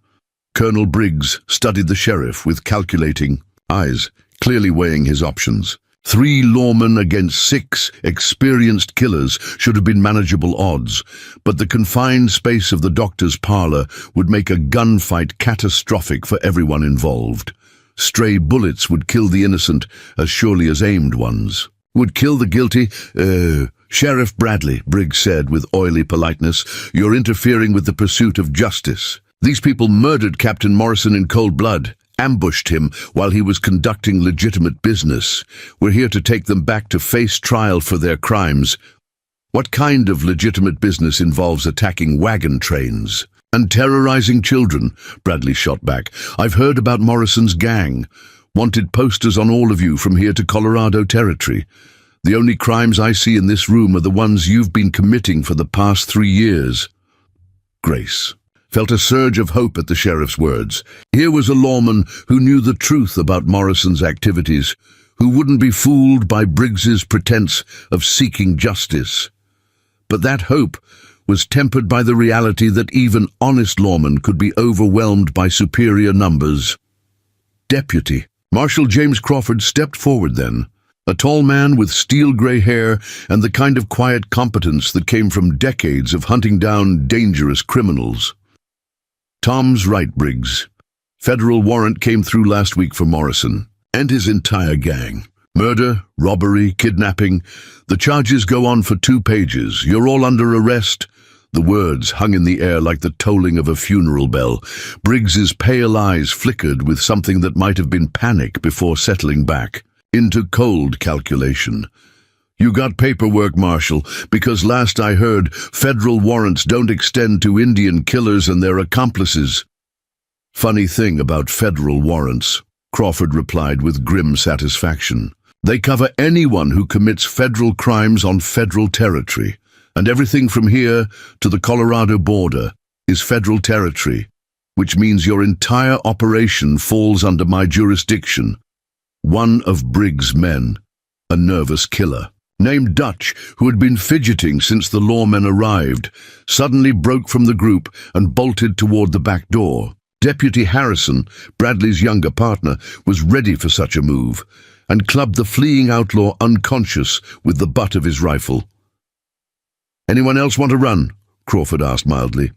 [SPEAKER 1] Colonel Briggs studied the sheriff with calculating eyes, clearly weighing his options. 3 lawmen against 6 experienced killers should have been manageable odds, but the confined space of the doctor's parlor would make a gunfight catastrophic for everyone involved. Stray bullets would kill the innocent as surely as aimed ones would kill the guilty. Sheriff Bradley," Briggs said with oily politeness, "you're interfering with the pursuit of justice. These people murdered Captain Morrison in cold blood, ambushed him while he was conducting legitimate business. We're here to take them back to face trial for their crimes." "What kind of legitimate business involves attacking wagon trains and terrorizing children?" Bradley shot back. "I've heard about Morrison's gang. Wanted posters on all of you from here to Colorado Territory. The only crimes I see in this room are the ones you've been committing for the past 3 years." Grace felt a surge of hope at the sheriff's words. Here was a lawman who knew the truth about Morrison's activities, who wouldn't be fooled by Briggs's pretense of seeking justice. But that hope was tempered by the reality that even honest lawmen could be overwhelmed by superior numbers. Deputy Marshal James Crawford stepped forward then, a tall man with steel-gray hair and the kind of quiet competence that came from decades of hunting down dangerous criminals. "Tom's right, Briggs. Federal warrant came through last week for Morrison and his entire gang. Murder, robbery, kidnapping. The charges go on for 2 pages. You're all under arrest." The words hung in the air like the tolling of a funeral bell. Briggs's pale eyes flickered with something that might have been panic before settling back into cold calculation. "You got paperwork, Marshal, because last I heard, federal warrants don't extend to Indian killers and their accomplices." "Funny thing about federal warrants," Crawford replied with grim satisfaction. "They cover anyone who commits federal crimes on federal territory, and everything from here to the Colorado border is federal territory, which means your entire operation falls under my jurisdiction." One of Briggs' men, a nervous killer named Dutch, who had been fidgeting since the lawmen arrived, suddenly broke from the group and bolted toward the back door. Deputy Harrison, Bradley's younger partner, was ready for such a move and clubbed the fleeing outlaw unconscious with the butt of his rifle. "Anyone else want to run?" Crawford asked mildly.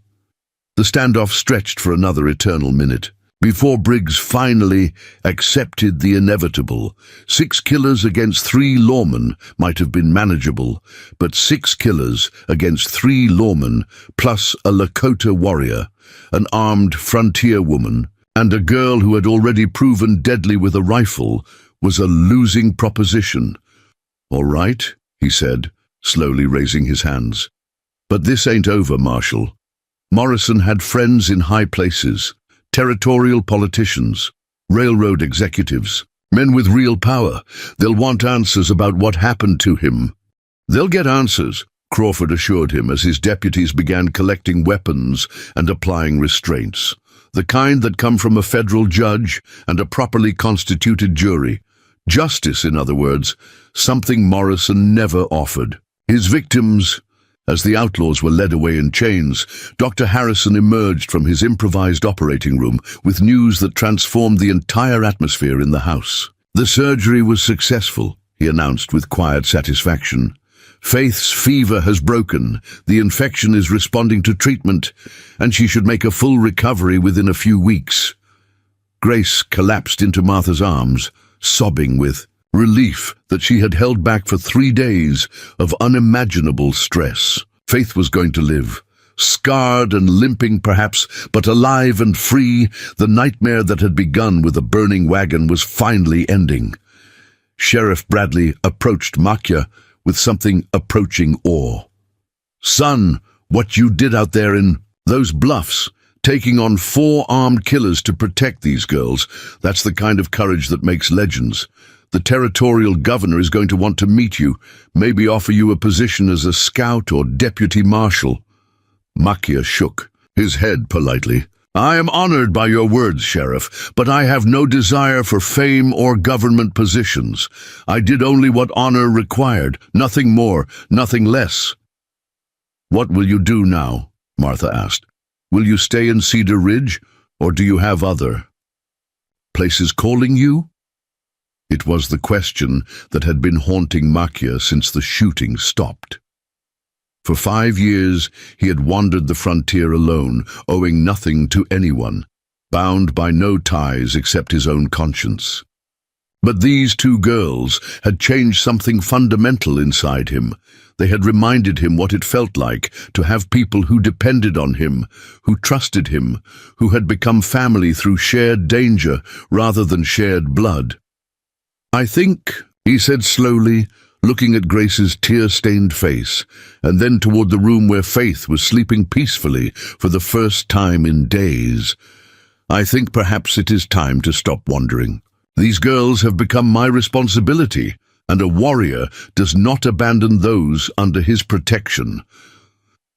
[SPEAKER 1] The standoff stretched for another eternal minute. Before Briggs finally accepted the inevitable. 6 killers against 3 lawmen might have been manageable, but 6 killers against 3 lawmen, plus a Lakota warrior, an armed frontier woman, and a girl who had already proven deadly with a rifle, was a losing proposition. "All right," he said, slowly raising his hands. "But this ain't over, Marshal." Morrison had friends in high places, territorial politicians, railroad executives, men with real power. They'll want answers about what happened to him. "They'll get answers," Crawford assured him as his deputies began collecting weapons and applying restraints, the kind that come from a federal judge and a properly constituted jury. Justice, in other words, something Morrison never offered. His victims, as the outlaws were led away in chains, Dr. Harrison emerged from his improvised operating room with news that transformed the entire atmosphere in the house. "The surgery was successful," he announced with quiet satisfaction. "Faith's fever has broken, the infection is responding to treatment, and she should make a full recovery within a few weeks." Grace collapsed into Martha's arms, sobbing with relief that she had held back for 3 days of unimaginable stress. Faith was going to live, scarred and limping perhaps, but alive and free. The nightmare that had begun with a burning wagon was finally ending. Sheriff Bradley approached Makia with something approaching awe. "Son, what you did out there in those bluffs, taking on 4 armed killers to protect these girls, that's the kind of courage that makes legends. The territorial governor is going to want to meet you, maybe offer you a position as a scout or deputy marshal." Makia shook his head politely. "I am honored by your words, Sheriff, but I have no desire for fame or government positions. I did only what honor required, nothing more, nothing less." "What will you do now?" Martha asked. "Will you stay in Cedar Ridge, or do you have other places calling you?" It was the question that had been haunting Makia since the shooting stopped. For 5 years he had wandered the frontier alone, owing nothing to anyone, bound by no ties except his own conscience. But these 2 girls had changed something fundamental inside him. They had reminded him what it felt like to have people who depended on him, who trusted him, who had become family through shared danger rather than shared blood. "I think," he said slowly, looking at Grace's tear-stained face, and then toward the room where Faith was sleeping peacefully for the first time in days, "I think perhaps it is time to stop wandering. These girls have become my responsibility, and a warrior does not abandon those under his protection."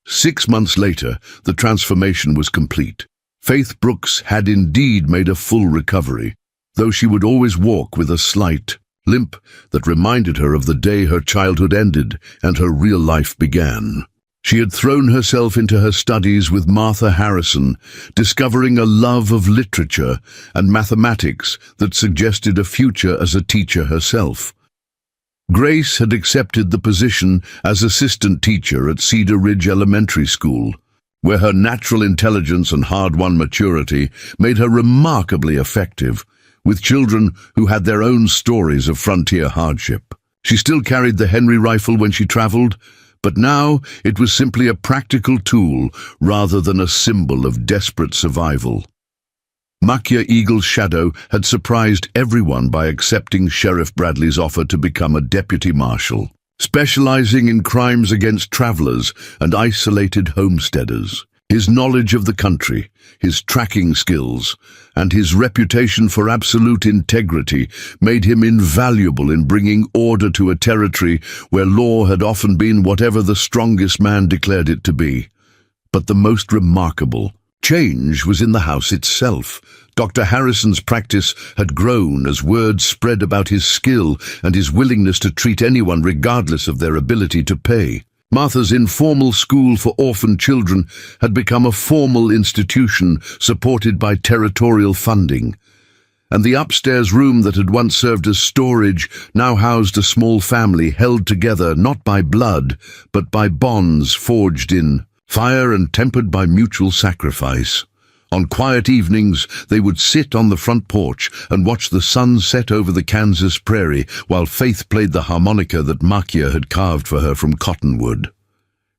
[SPEAKER 1] 6 months later, the transformation was complete. Faith Brooks had indeed made a full recovery, though she would always walk with a slight limp that reminded her of the day her childhood ended and her real life began. She had thrown herself into her studies with Martha Harrison, discovering a love of literature and mathematics that suggested a future as a teacher herself. Grace had accepted the position as assistant teacher at Cedar Ridge Elementary School, where her natural intelligence and hard-won maturity made her remarkably effective with children who had their own stories of frontier hardship. She still carried the Henry rifle when she traveled, but now it was simply a practical tool rather than a symbol of desperate survival. Makia Eagle's shadow had surprised everyone by accepting Sheriff Bradley's offer to become a deputy marshal, specializing in crimes against travelers and isolated homesteaders. His knowledge of the country, his tracking skills, and his reputation for absolute integrity made him invaluable in bringing order to a territory where law had often been whatever the strongest man declared it to be. But the most remarkable change was in the house itself. Dr. Harrison's practice had grown as word spread about his skill and his willingness to treat anyone regardless of their ability to pay. Martha's informal school for orphan children had become a formal institution supported by territorial funding, and the upstairs room that had once served as storage now housed a small family held together not by blood, but by bonds forged in fire and tempered by mutual sacrifice. On quiet evenings, they would sit on the front porch and watch the sun set over the Kansas prairie while Faith played the harmonica that Makia had carved for her from cottonwood.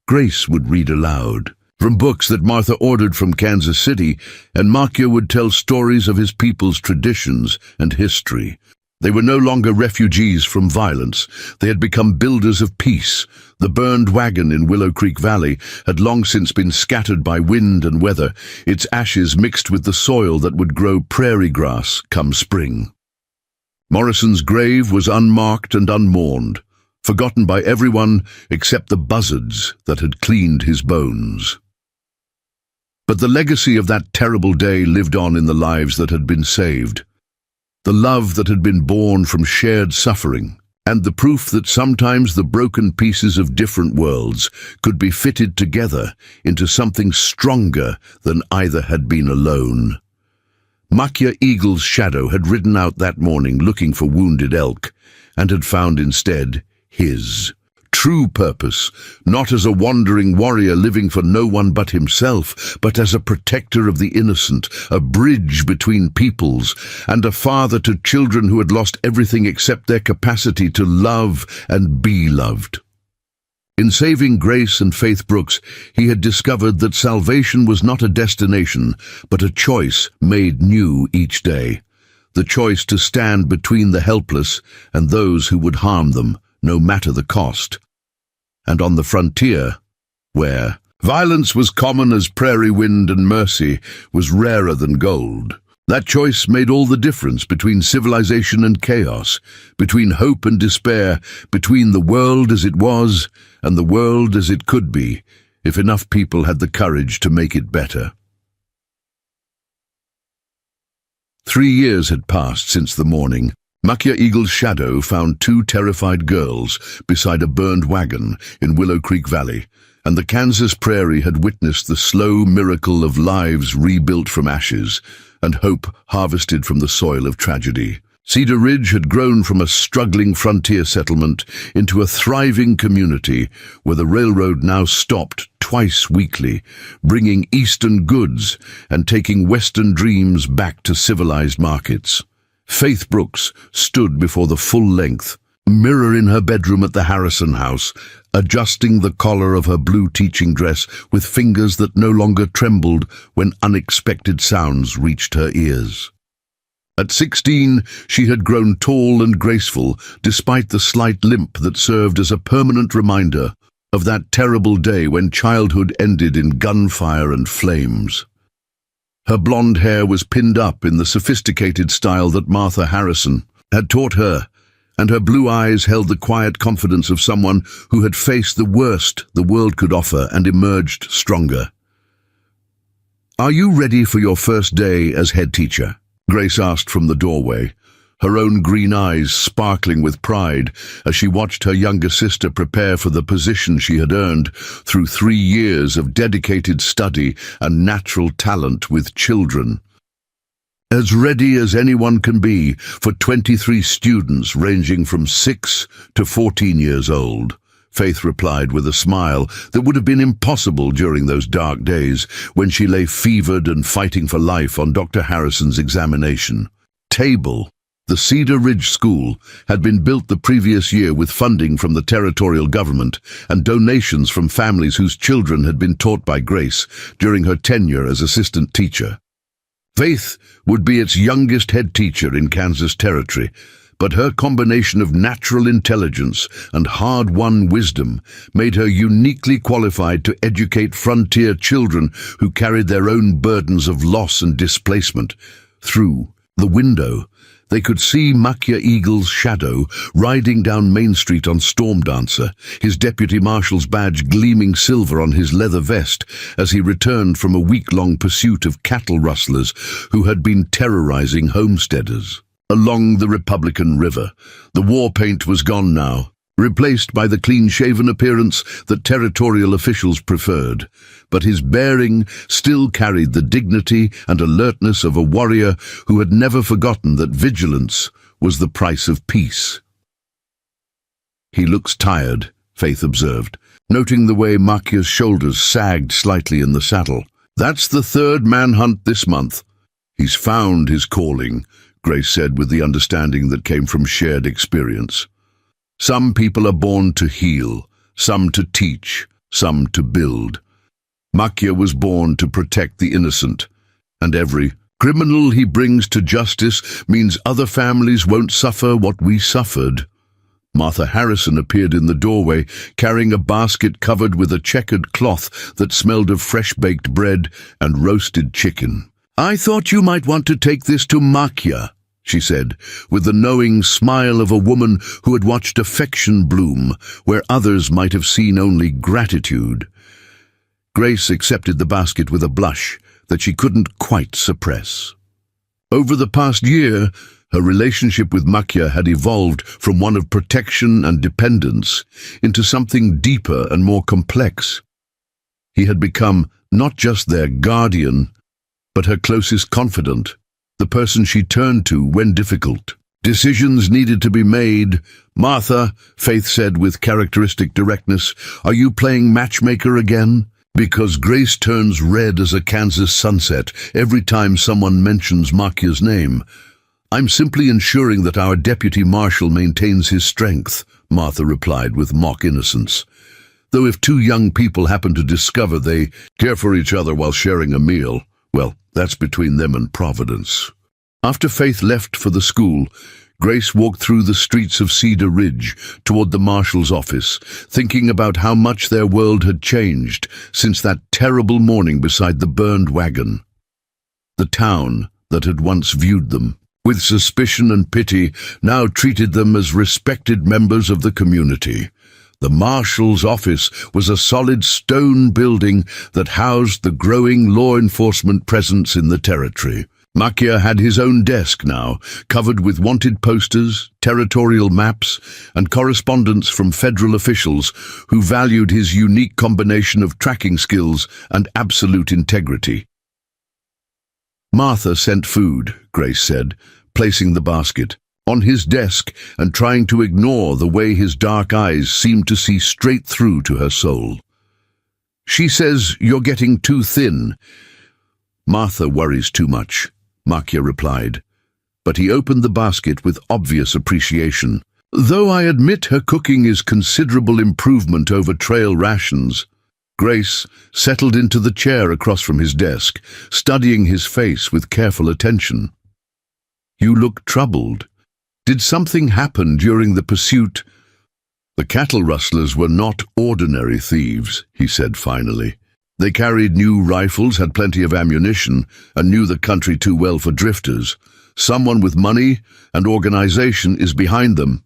[SPEAKER 1] Grace would read aloud from books that Martha ordered from Kansas City, and Makia would tell stories of his people's traditions and history. They were no longer refugees from violence. They had become builders of peace. The burned wagon in Willow Creek Valley had long since been scattered by wind and weather, its ashes mixed with the soil that would grow prairie grass come spring. Morrison's grave was unmarked and unmourned, forgotten by everyone except the buzzards that had cleaned his bones. But the legacy of that terrible day lived on in the lives that had been saved. The love that had been born from shared suffering, and the proof that sometimes the broken pieces of different worlds could be fitted together into something stronger than either had been alone. Makia Eagle's shadow had ridden out that morning looking for wounded elk, and had found instead his true purpose, not as a wandering warrior living for no one but himself, but as a protector of the innocent, a bridge between peoples, and a father to children who had lost everything except their capacity to love and be loved. In saving Grace and Faith Brooks, he had discovered that salvation was not a destination, but a choice made new each day. The choice to stand between the helpless and those who would harm them, no matter the cost. And on the frontier, where violence was common as prairie wind and mercy was rarer than gold, that choice made all the difference between civilization and chaos, between hope and despair, between the world as it was and the world as it could be, if enough people had the courage to make it better. 3 years had passed since the morning. Makia Eagle's shadow found 2 terrified girls beside a burned wagon in Willow Creek Valley, and the Kansas prairie had witnessed the slow miracle of lives rebuilt from ashes and hope harvested from the soil of tragedy. Cedar Ridge had grown from a struggling frontier settlement into a thriving community where the railroad now stopped twice weekly, bringing eastern goods and taking western dreams back to civilized markets. Faith Brooks stood before the full-length mirror in her bedroom at the Harrison house, adjusting the collar of her blue teaching dress with fingers that no longer trembled when unexpected sounds reached her ears. At 16, she had grown tall and graceful, despite the slight limp that served as a permanent reminder of that terrible day when childhood ended in gunfire and flames. Her blonde hair was pinned up in the sophisticated style that Martha Harrison had taught her, and her blue eyes held the quiet confidence of someone who had faced the worst the world could offer and emerged stronger. "Are you ready for your first day as head teacher?" Grace asked from the doorway, her own green eyes sparkling with pride as she watched her younger sister prepare for the position she had earned through 3 years of dedicated study and natural talent with children. "As ready as anyone can be for 23 students ranging from 6 to 14 years old," Faith replied with a smile that would have been impossible during those dark days when she lay fevered and fighting for life on Dr. Harrison's examination table. The Cedar Ridge School had been built the previous year with funding from the territorial government and donations from families whose children had been taught by Grace during her tenure as assistant teacher. Faith would be its youngest head teacher in Kansas Territory, but her combination of natural intelligence and hard-won wisdom made her uniquely qualified to educate frontier children who carried their own burdens of loss and displacement. Through the window, they could see Makia Eagle's shadow riding down Main Street on Storm Dancer, his deputy marshal's badge gleaming silver on his leather vest as he returned from a week-long pursuit of cattle rustlers who had been terrorizing homesteaders. Along the Republican River, the war paint was gone now, replaced by the clean-shaven appearance that territorial officials preferred, but his bearing still carried the dignity and alertness of a warrior who had never forgotten that vigilance was the price of peace. "He looks tired," Faith observed, noting the way Makia's shoulders sagged slightly in the saddle. That's the third manhunt this month. He's found his calling, Grace said with the understanding that came from shared experience. Some people are born to heal, some to teach, some to build. Makia was born to protect the innocent, and every criminal he brings to justice means other families won't suffer what we suffered. Martha Harrison appeared in the doorway, carrying a basket covered with a checkered cloth that smelled of fresh-baked bread and roasted chicken. "I thought you might want to take this to Makia," she said, with the knowing smile of a woman who had watched affection bloom where others might have seen only gratitude. Grace accepted the basket with a blush that she couldn't quite suppress. Over the past year, her relationship with Makia had evolved from one of protection and dependence into something deeper and more complex. He had become not just their guardian, but her closest confidant, the person she turned to when difficult. Decisions needed to be made. "Martha," Faith said with characteristic directness, "are you playing matchmaker again?" Because Grace turns red as a Kansas sunset every time someone mentions Makia's name. "I'm simply ensuring that our deputy marshal maintains his strength," Martha replied with mock innocence. "Though if two young people happen to discover they care for each other while sharing a meal, well, that's between them and Providence." After Faith left for the school, Grace walked through the streets of Cedar Ridge toward the marshal's office, thinking about how much their world had changed since that terrible morning beside the burned wagon. The town that had once viewed them with suspicion and pity now treated them as respected members of the community. The marshal's office was a solid stone building that housed the growing law enforcement presence in the territory. Makia had his own desk now, covered with wanted posters, territorial maps, and correspondence from federal officials who valued his unique combination of tracking skills and absolute integrity. "Martha sent food," Grace said, placing the basket on his desk and trying to ignore the way his dark eyes seemed to see straight through to her soul. "She says you're getting too thin." "Martha worries too much," Makia replied, but he opened the basket with obvious appreciation. "Though I admit her cooking is considerable improvement over trail rations." Grace settled into the chair across from his desk, studying his face with careful attention. "You look troubled. Did something happen during the pursuit?" "The cattle rustlers were not ordinary thieves," he said finally. "They carried new rifles, had plenty of ammunition, and knew the country too well for drifters. Someone with money and organization is behind them."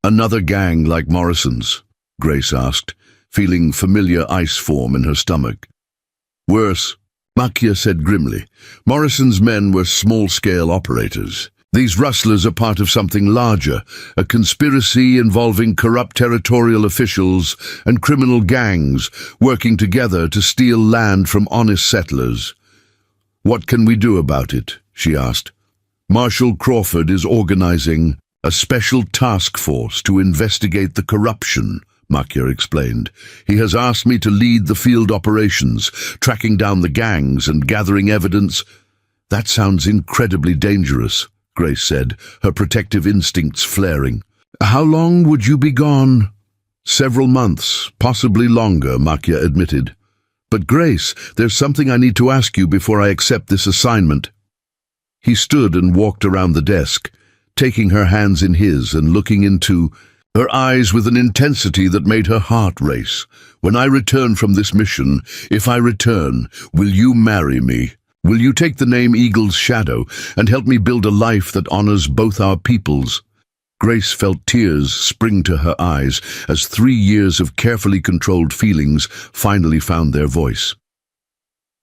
[SPEAKER 1] "Another gang like Morrison's?" Grace asked, feeling familiar ice form in her stomach. "Worse," Makia said grimly. "Morrison's men were small-scale operators. These rustlers are part of something larger, a conspiracy involving corrupt territorial officials and criminal gangs working together to steal land from honest settlers." "What can we do about it?" she asked. "Marshal Crawford is organizing a special task force to investigate the corruption," Makia explained. "He has asked me to lead the field operations, tracking down the gangs and gathering evidence." "That sounds incredibly dangerous," Grace said, her protective instincts flaring. "How long would you be gone?" "Several months, possibly longer," Makia admitted. "But Grace, there's something I need to ask you before I accept this assignment." He stood and walked around the desk, taking her hands in his and looking into her eyes with an intensity that made her heart race. "When I return from this mission, if I return, will you marry me? Will you take the name Eagle's Shadow and help me build a life that honors both our peoples?" Grace felt tears spring to her eyes as 3 years of carefully controlled feelings finally found their voice.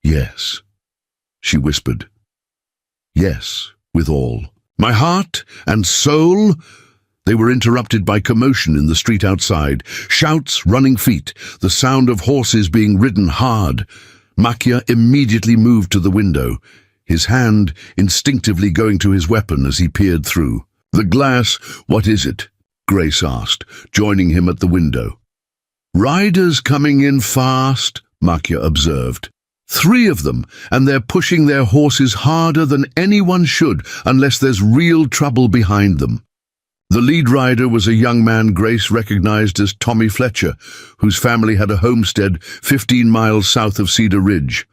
[SPEAKER 1] "Yes," she whispered. "Yes, with all my heart and soul." They were interrupted by commotion in the street outside, shouts, running feet, the sound of horses being ridden hard. Makia immediately moved to the window, his hand instinctively going to his weapon as he peered through. "The glass, what is it?" Grace asked, joining him at the window. "Riders coming in fast," Makia observed. 3 of them, and they're pushing their horses harder than anyone should, unless there's real trouble behind them. The lead rider was a young man Grace recognized as Tommy Fletcher, whose family had a homestead 15 miles south of Cedar Ridge.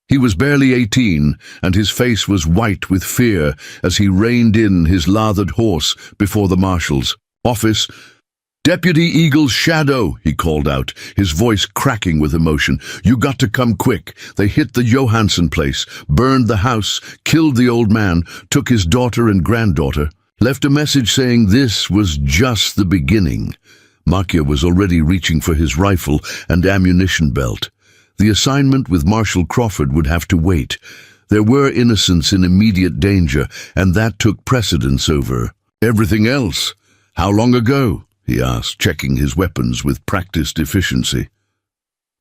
[SPEAKER 1] He was barely 18, and his face was white with fear as he reined in his lathered horse before the marshal's office. "Deputy Eagle's shadow," he called out, his voice cracking with emotion. "You got to come quick. They hit the Johansson place, burned the house, killed the old man, took his daughter and granddaughter. Left a message saying this was just the beginning." Makia was already reaching for his rifle and ammunition belt. The assignment with Marshal Crawford would have to wait. There were innocents in immediate danger, and that took precedence over everything else. "How long ago?" he asked, checking his weapons with practiced efficiency.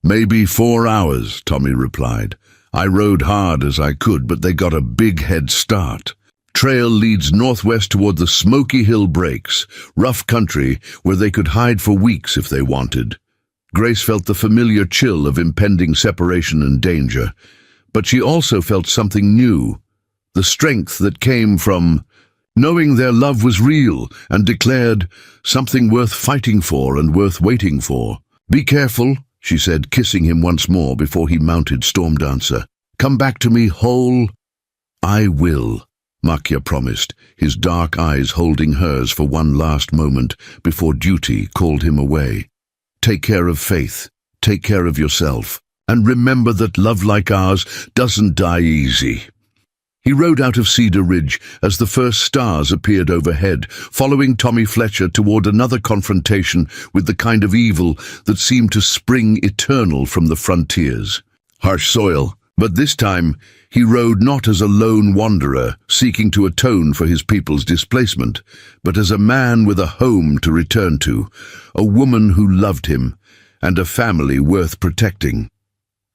[SPEAKER 1] "Maybe 4 hours," Tommy replied. "I rode hard as I could, but they got a big head start. Trail leads northwest toward the Smoky Hill Breaks, rough country where they could hide for weeks if they wanted." Grace felt the familiar chill of impending separation and danger, but she also felt something new, the strength that came from knowing their love was real, and declared something worth fighting for and worth waiting for. "Be careful," she said, kissing him once more before he mounted Stormdancer. "Come back to me whole." "I will," Makia promised, his dark eyes holding hers for one last moment before duty called him away. "Take care of Faith, take care of yourself, and remember that love like ours doesn't die easy." He rode out of Cedar Ridge as the first stars appeared overhead, following Tommy Fletcher toward another confrontation with the kind of evil that seemed to spring eternal from the frontiers. Harsh soil, but this time he rode not as a lone wanderer seeking to atone for his people's displacement, but as a man with a home to return to, a woman who loved him, and a family worth protecting.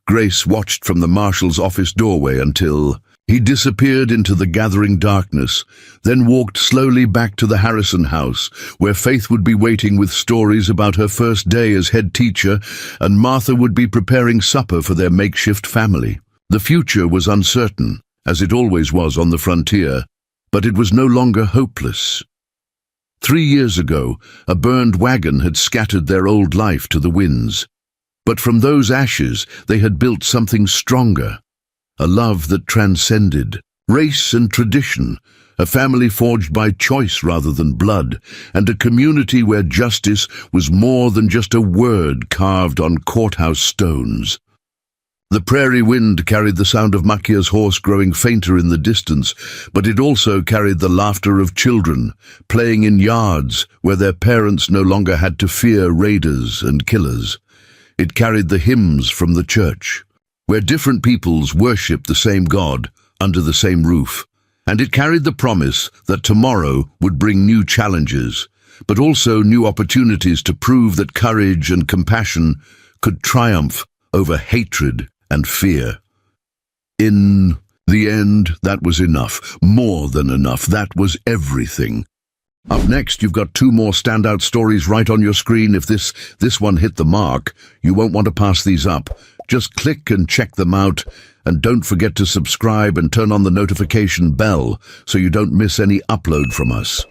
[SPEAKER 1] Grace watched from the marshal's office doorway until he disappeared into the gathering darkness, then walked slowly back to the Harrison house, where Faith would be waiting with stories about her first day as head teacher, and Martha would be preparing supper for their makeshift family. The future was uncertain, as it always was on the frontier, but it was no longer hopeless. 3 years ago, a burned wagon had scattered their old life to the winds. But from those ashes, they had built something stronger. A love that transcended race and tradition, a family forged by choice rather than blood, and a community where justice was more than just a word carved on courthouse stones. The prairie wind carried the sound of Makia's horse growing fainter in the distance, but it also carried the laughter of children, playing in yards where their parents no longer had to fear raiders and killers. It carried the hymns from the church, where different peoples worshipped the same God under the same roof. And it carried the promise that tomorrow would bring new challenges, but also new opportunities to prove that courage and compassion could triumph over hatred and fear. In the end, that was enough, more than enough. That was everything. Up next, you've got 2 more standout stories right on your screen. If this one hit the mark, you won't want to pass these up. Just click and check them out, and don't forget to subscribe and turn on the notification bell so you don't miss any upload from us.